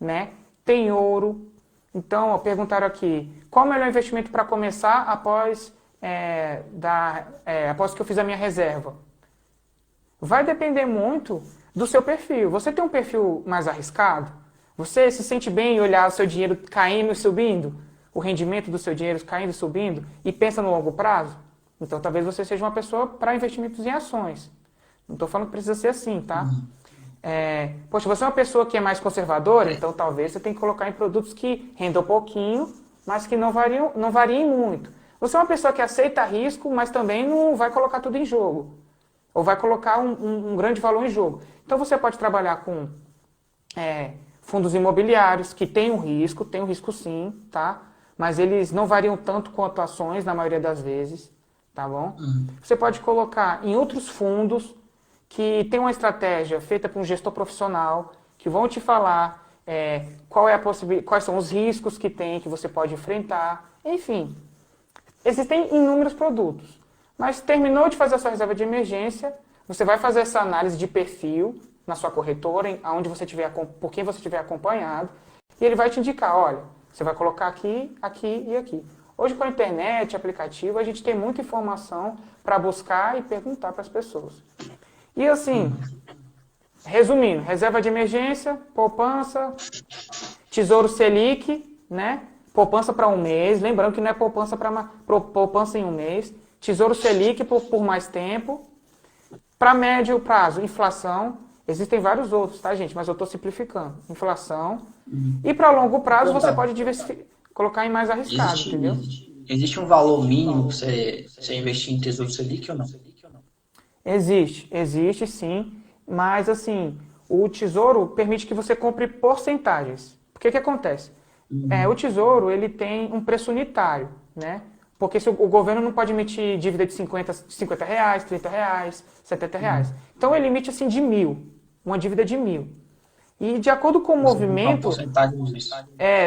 S2: né? Tem ouro. Então, perguntaram aqui, qual o melhor investimento para começar após que eu fiz a minha reserva? Vai depender muito do seu perfil. Você tem um perfil mais arriscado? Você se sente bem em olhar o seu dinheiro caindo e subindo? O rendimento do seu dinheiro caindo e subindo? E pensa no longo prazo? Então, talvez você seja uma pessoa para investimentos em ações. Não estou falando que precisa ser assim, tá? Poxa, você é uma pessoa que é mais conservadora, então talvez você tenha que colocar em produtos que rendam pouquinho, mas que não variem muito. Você é uma pessoa que aceita risco, mas também não vai colocar tudo em jogo. Ou vai colocar um grande valor em jogo. Então você pode trabalhar com fundos imobiliários, que tem um risco sim, tá? Mas eles não variam tanto quanto ações, na maioria das vezes, tá bom? Você pode colocar em outros fundos, que tem uma estratégia feita por um gestor profissional, que vão te falar quais são os riscos que tem, que você pode enfrentar. Enfim, existem inúmeros produtos. Mas terminou de fazer a sua reserva de emergência, você vai fazer essa análise de perfil na sua corretora, por quem você tiver acompanhado, e ele vai te indicar, olha, você vai colocar aqui, aqui e aqui. Hoje com a internet, aplicativo, a gente tem muita informação para buscar e perguntar para as pessoas. E assim, resumindo, reserva de emergência, poupança, Tesouro Selic, né? Poupança para um mês, lembrando que não é poupança em um mês, Tesouro Selic por mais tempo, para médio prazo, inflação, existem vários outros, tá gente? Mas eu estou simplificando, inflação, e para longo prazo você pode colocar em mais arriscado, entendeu?
S1: Existe um valor mínimo para você investir em Tesouro Selic ou não?
S2: Existe sim. Mas, assim, o Tesouro permite que você compre porcentagens. O que acontece? O Tesouro, ele tem um preço unitário, né? Porque se o governo não pode emitir dívida de 50 reais, 30 reais, 70 reais. Então, ele emite, assim, de 1.000, uma dívida de 1.000. E de acordo com o
S1: Você tem uma
S2: movimento
S1: porcentagem disso.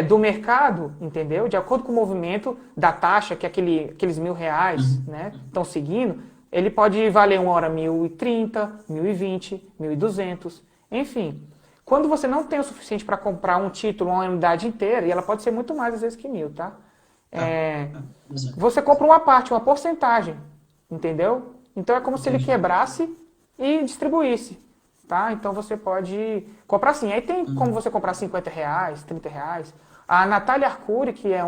S2: do mercado, entendeu? De acordo com o movimento da taxa, que é aqueles 1.000 reais, né, estão seguindo, ele pode valer uma hora 1.030, 1.020, 1.200, enfim. Quando você não tem o suficiente para comprar um título, uma unidade inteira, e ela pode ser muito mais às vezes que 1.000, tá? Você compra uma parte, uma porcentagem, entendeu? Então é como se ele quebrasse e distribuísse, tá? Então você pode comprar assim. Aí tem como você comprar 50 reais, 30 reais. A Natália Arcuri, que é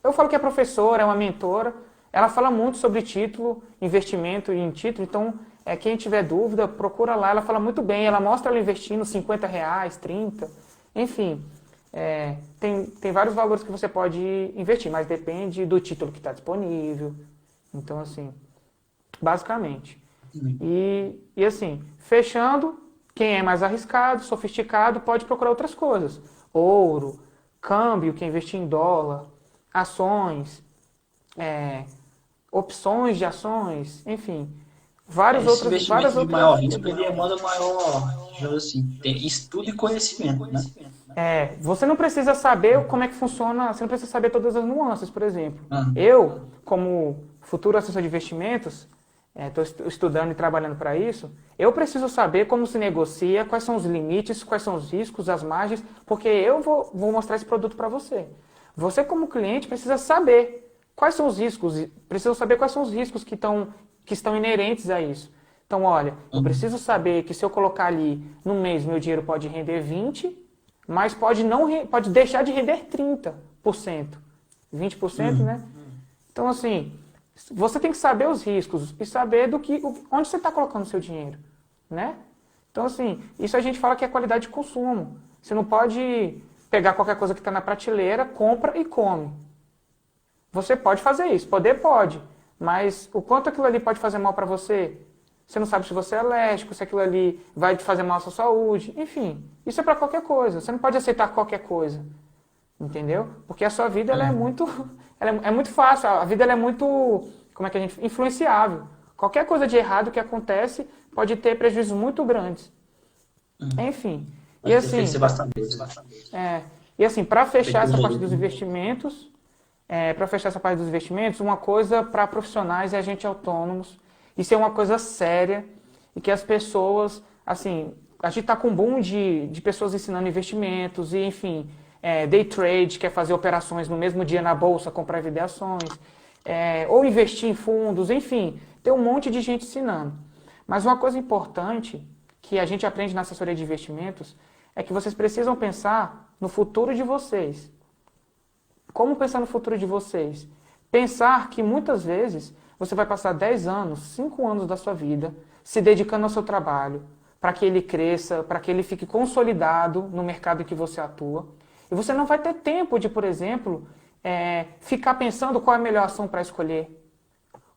S2: eu falo que é professora, é uma mentora, ela fala muito sobre título, investimento em título, então quem tiver dúvida, procura lá, ela fala muito bem, ela mostra ela investindo 50 reais, 30, enfim. Tem vários valores que você pode investir, mas depende do título que está disponível. Então, assim, basicamente. E assim, fechando, quem é mais arriscado, sofisticado, pode procurar outras coisas. Ouro, câmbio, que é investir em dólar, ações, opções de ações, enfim. Várias
S1: Esse
S2: outras
S1: investimento de maior risco, ele demanda maior, digamos assim, estudo e conhecimento, né?
S2: Você não precisa saber como é que funciona, você não precisa saber todas as nuances, por exemplo.
S1: Ah,
S2: Eu, como futuro assessor de investimentos, estou estudando e trabalhando para isso, eu preciso saber como se negocia, quais são os limites, quais são os riscos, as margens, porque eu vou mostrar esse produto para você. Você, como cliente, precisa saber quais são os riscos, precisa saber quais são os riscos que estão inerentes a isso. Então, olha, eu preciso saber que se eu colocar ali no mês, meu dinheiro pode render 20%, mas pode deixar de render 30%, 20%, né? Então, assim, você tem que saber os riscos e saber onde você está colocando o seu dinheiro, né? Então, assim, isso a gente fala que é qualidade de consumo. Você não pode pegar qualquer coisa que está na prateleira, compra e come. Você pode fazer isso, pode, mas o quanto aquilo ali pode fazer mal para você? Você não sabe se você é alérgico, se aquilo ali vai te fazer mal à sua saúde, enfim. Isso é para qualquer coisa. Você não pode aceitar qualquer coisa, entendeu? Porque a sua vida ela é muito fácil. A vida ela é muito, como é que a gente, influenciável. Qualquer coisa de errado que acontece pode ter prejuízos muito grandes. Enfim. E assim, para fechar essa parte dos investimentos, uma coisa para profissionais e agentes autônomos. Isso é uma coisa séria e que as pessoas, assim, a gente está com um boom de pessoas ensinando investimentos e, enfim, day trade, que é fazer operações no mesmo dia na bolsa, comprar e vender ações, ou investir em fundos, enfim, tem um monte de gente ensinando. Mas uma coisa importante que a gente aprende na assessoria de investimentos é que vocês precisam pensar no futuro de vocês. Como pensar no futuro de vocês? Pensar que muitas vezes você vai passar 10 anos, 5 anos da sua vida se dedicando ao seu trabalho, para que ele cresça, para que ele fique consolidado no mercado em que você atua. E você não vai ter tempo de, por exemplo, ficar pensando qual é a melhor ação para escolher,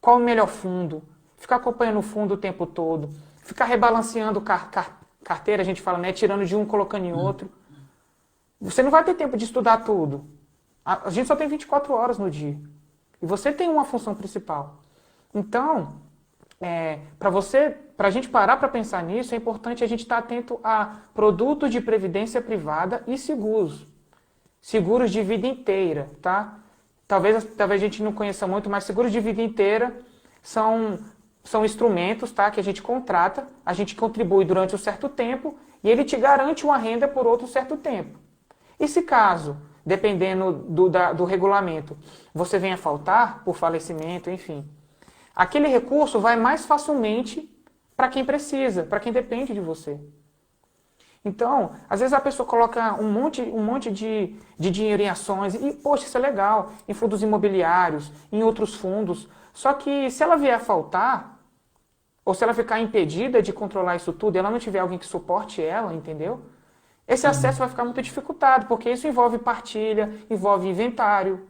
S2: qual é o melhor fundo, ficar acompanhando o fundo o tempo todo, ficar rebalanceando carteira, a gente fala, né, tirando de um, colocando em outro. Você não vai ter tempo de estudar tudo. A gente só tem 24 horas no dia. E você tem uma função principal. Então, para a gente parar para pensar nisso, é importante a gente estar atento a produtos de previdência privada e seguros. Seguros de vida inteira, tá? Talvez a gente não conheça muito, mas seguros de vida inteira são instrumentos, tá, que a gente contrata, a gente contribui durante um certo tempo e ele te garante uma renda por outro certo tempo. E se caso, dependendo do regulamento, você venha a faltar por falecimento, enfim, aquele recurso vai mais facilmente para quem precisa, para quem depende de você. Então, às vezes a pessoa coloca um monte de dinheiro em ações e, poxa, isso é legal, em fundos imobiliários, em outros fundos. Só que se ela vier a faltar, ou se ela ficar impedida de controlar isso tudo e ela não tiver alguém que suporte ela, entendeu? Esse acesso vai ficar muito dificultado, porque isso envolve partilha, envolve inventário.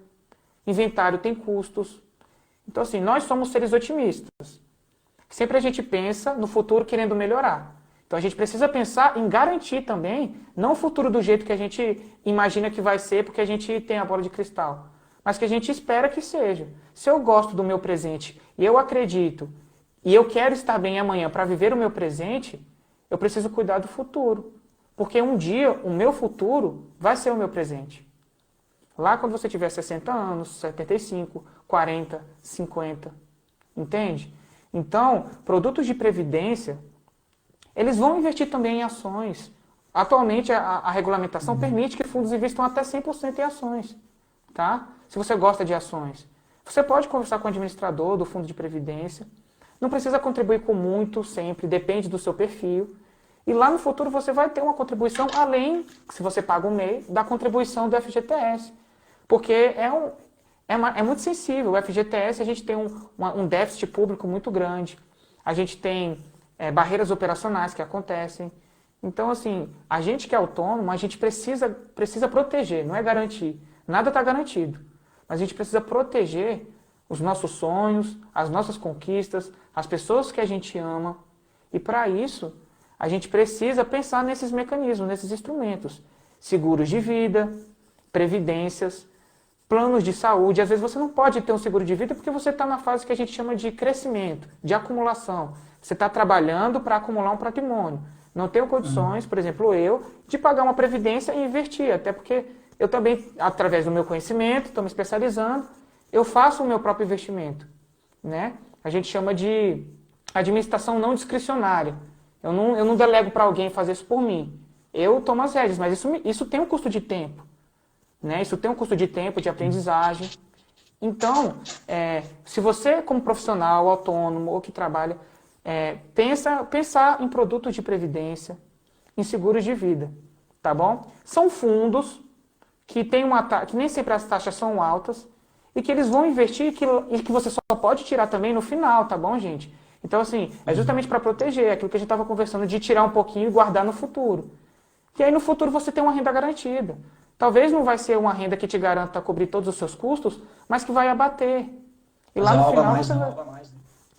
S2: Inventário tem custos. Então, assim, nós somos seres otimistas. Sempre a gente pensa no futuro querendo melhorar. Então a gente precisa pensar em garantir também, não o futuro do jeito que a gente imagina que vai ser, porque a gente tem a bola de cristal, mas que a gente espera que seja. Se eu gosto do meu presente e eu acredito, e eu quero estar bem amanhã para viver o meu presente, eu preciso cuidar do futuro. Porque um dia o meu futuro vai ser o meu presente. Lá quando você tiver 60 anos, 75, 40, 50. Entende? Então, produtos de previdência, eles vão investir também em ações. Atualmente, a regulamentação permite que fundos investam até 100% em ações. Tá? Se você gosta de ações. Você pode conversar com o administrador do fundo de previdência. Não precisa contribuir com muito sempre, depende do seu perfil. E lá no futuro você vai ter uma contribuição além, se você paga um MEI, da contribuição do FGTS. Porque é muito sensível. O FGTS, a gente tem um déficit público muito grande. A gente tem barreiras operacionais que acontecem. Então, assim, a gente que é autônomo, a gente precisa proteger, não é garantir. Nada está garantido. Mas a gente precisa proteger os nossos sonhos, as nossas conquistas, as pessoas que a gente ama. E para isso, a gente precisa pensar nesses mecanismos, nesses instrumentos. Seguros de vida, previdências, planos de saúde. Às vezes você não pode ter um seguro de vida porque você está na fase que a gente chama de crescimento, de acumulação. Você está trabalhando para acumular um patrimônio. Não tenho condições, por exemplo, eu, de pagar uma previdência e investir. Até porque eu também, através do meu conhecimento, estou me especializando, eu faço o meu próprio investimento. Né? A gente chama de administração não discricionária. Eu não delego para alguém fazer isso por mim. Eu tomo as rédeas, mas isso tem um custo de tempo. Né? Isso tem um custo de tempo, de aprendizagem. Então, se você, como profissional, autônomo ou que trabalha, pensar em produtos de previdência, em seguros de vida, tá bom? São fundos que nem sempre as taxas são altas e que eles vão investir e que você só pode tirar também no final, tá bom, gente? Então, assim, é justamente para proteger aquilo que a gente estava conversando, de tirar um pouquinho e guardar no futuro. E aí, no futuro, você tem uma renda garantida. Talvez não vai ser uma renda que te garanta cobrir todos os seus custos, mas que vai abater. E lá no final você vai...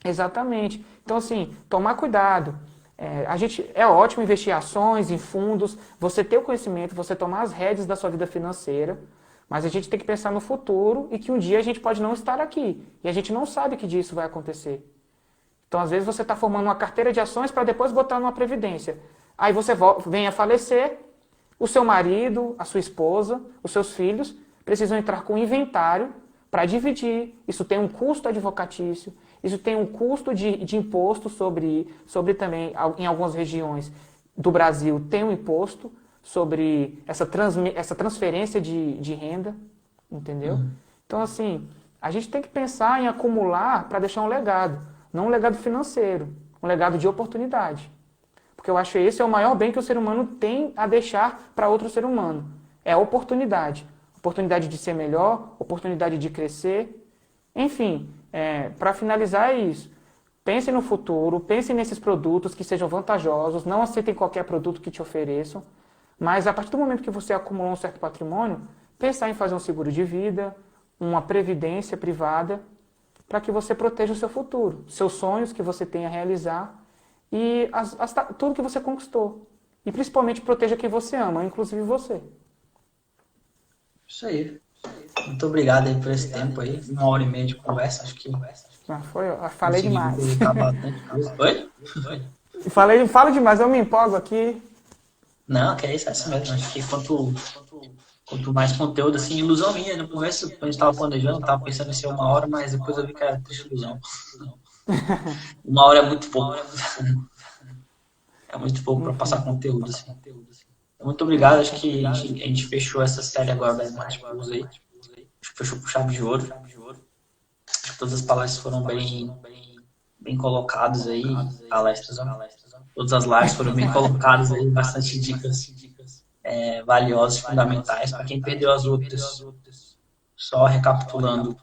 S2: Exatamente. Então, assim, tomar cuidado. É ótimo investir em ações, em fundos, você ter o conhecimento, você tomar as rédeas da sua vida financeira, mas a gente tem que pensar no futuro e que um dia a gente pode não estar aqui. E a gente não sabe que dia isso vai acontecer. Então, às vezes, você está formando uma carteira de ações para depois botar numa previdência. Aí você vem a falecer, o seu marido, a sua esposa, os seus filhos precisam entrar com inventário para dividir. Isso tem um custo advocatício, isso tem um custo de imposto sobre também, em algumas regiões do Brasil, tem um imposto sobre essa transferência de renda, entendeu? Então, assim, a gente tem que pensar em acumular para deixar um legado, não um legado financeiro, um legado de oportunidade. Porque eu acho que esse é o maior bem que o ser humano tem a deixar para outro ser humano. É a oportunidade. Oportunidade de ser melhor, oportunidade de crescer. Enfim, para finalizar é isso. Pensem no futuro, pensem nesses produtos que sejam vantajosos, não aceitem qualquer produto que te ofereçam, mas a partir do momento que você acumulou um certo patrimônio, pensar em fazer um seguro de vida, uma previdência privada, para que você proteja o seu futuro, seus sonhos que você tem a realizar e tudo que você conquistou. E principalmente proteja quem você ama, inclusive você.
S1: Isso aí. Muito obrigado aí por esse tempo aí. 1h30 de conversa, acho que...
S2: Falei demais.
S1: Oi?
S2: Falo demais, eu me empolgo aqui.
S1: Não, que é isso, é assim mesmo. Acho que quanto mais conteúdo, assim, ilusão minha. No começo, quando a gente estava planejando, eu estava pensando em ser 1 hora, mas depois eu vi que era triste ilusão. 1 hora é muito pouco. É muito pouco para passar conteúdo, assim. Muito obrigado, acho que a gente fechou essa série agora das Smart Plus aí. Acho que fechou com chave de ouro. Acho que todas as palestras foram bem colocadas aí, palestras, todas as lives foram bem colocadas aí, bastante dicas valiosas, fundamentais. Para quem perdeu as outras, só recapitulando,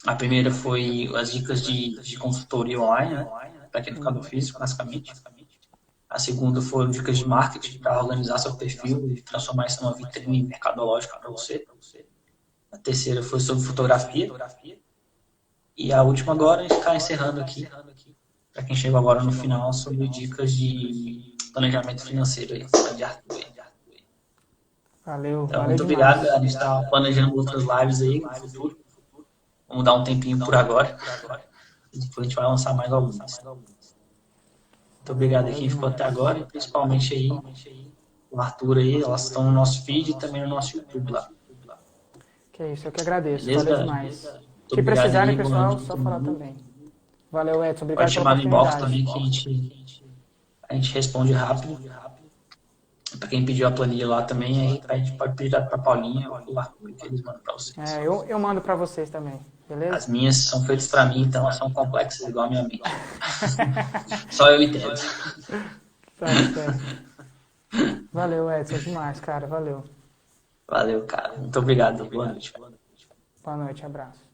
S1: a primeira foi as dicas de consultoria online, né? Para quem é educador físico, basicamente. A segunda foram dicas de marketing para organizar seu perfil e transformar isso numa vitrine mercadológica para você. A terceira foi sobre fotografia. E a última agora, a gente está encerrando aqui, para quem chegou agora no final, sobre dicas de planejamento financeiro aí, de Arthur.
S2: Valeu,
S1: Então,
S2: valeu
S1: muito obrigado.
S2: demais.
S1: A gente está planejando outras lives aí no futuro. Vamos dar um tempinho por agora. E depois a gente vai lançar mais algumas. Muito
S2: Valeu,
S1: obrigado a
S2: valeu
S1: quem ficou até
S2: demais.
S1: agora, e principalmente aí o Arthur aí. Elas estão no nosso feed e também no nosso YouTube lá.
S2: Que é isso, eu que agradeço.
S1: Beleza,
S2: Valeu
S1: galera?
S2: demais.
S1: Muito
S2: Se
S1: obrigado
S2: precisarem,
S1: aí. Boa
S2: pessoal,
S1: noite pra
S2: só
S1: todo
S2: falar
S1: mundo.
S2: também. Valeu, Edson.
S1: Pode
S2: Obrigado pela
S1: chamar no inbox
S2: oportunidade.
S1: também que a gente responde rápido. Para quem pediu a planilha lá também, aí a gente pode pedir para a Paulinha ou o Arthur que eles mandam para vocês.
S2: Eu mando para vocês também,
S1: As
S2: beleza?
S1: minhas são feitas para mim, então elas são complexas igual a minha mente. Só eu entendo.
S2: Tá certo. Valeu, Edson, demais, cara. Valeu.
S1: Valeu, cara. Muito obrigado. Boa noite.
S2: Boa noite, abraço.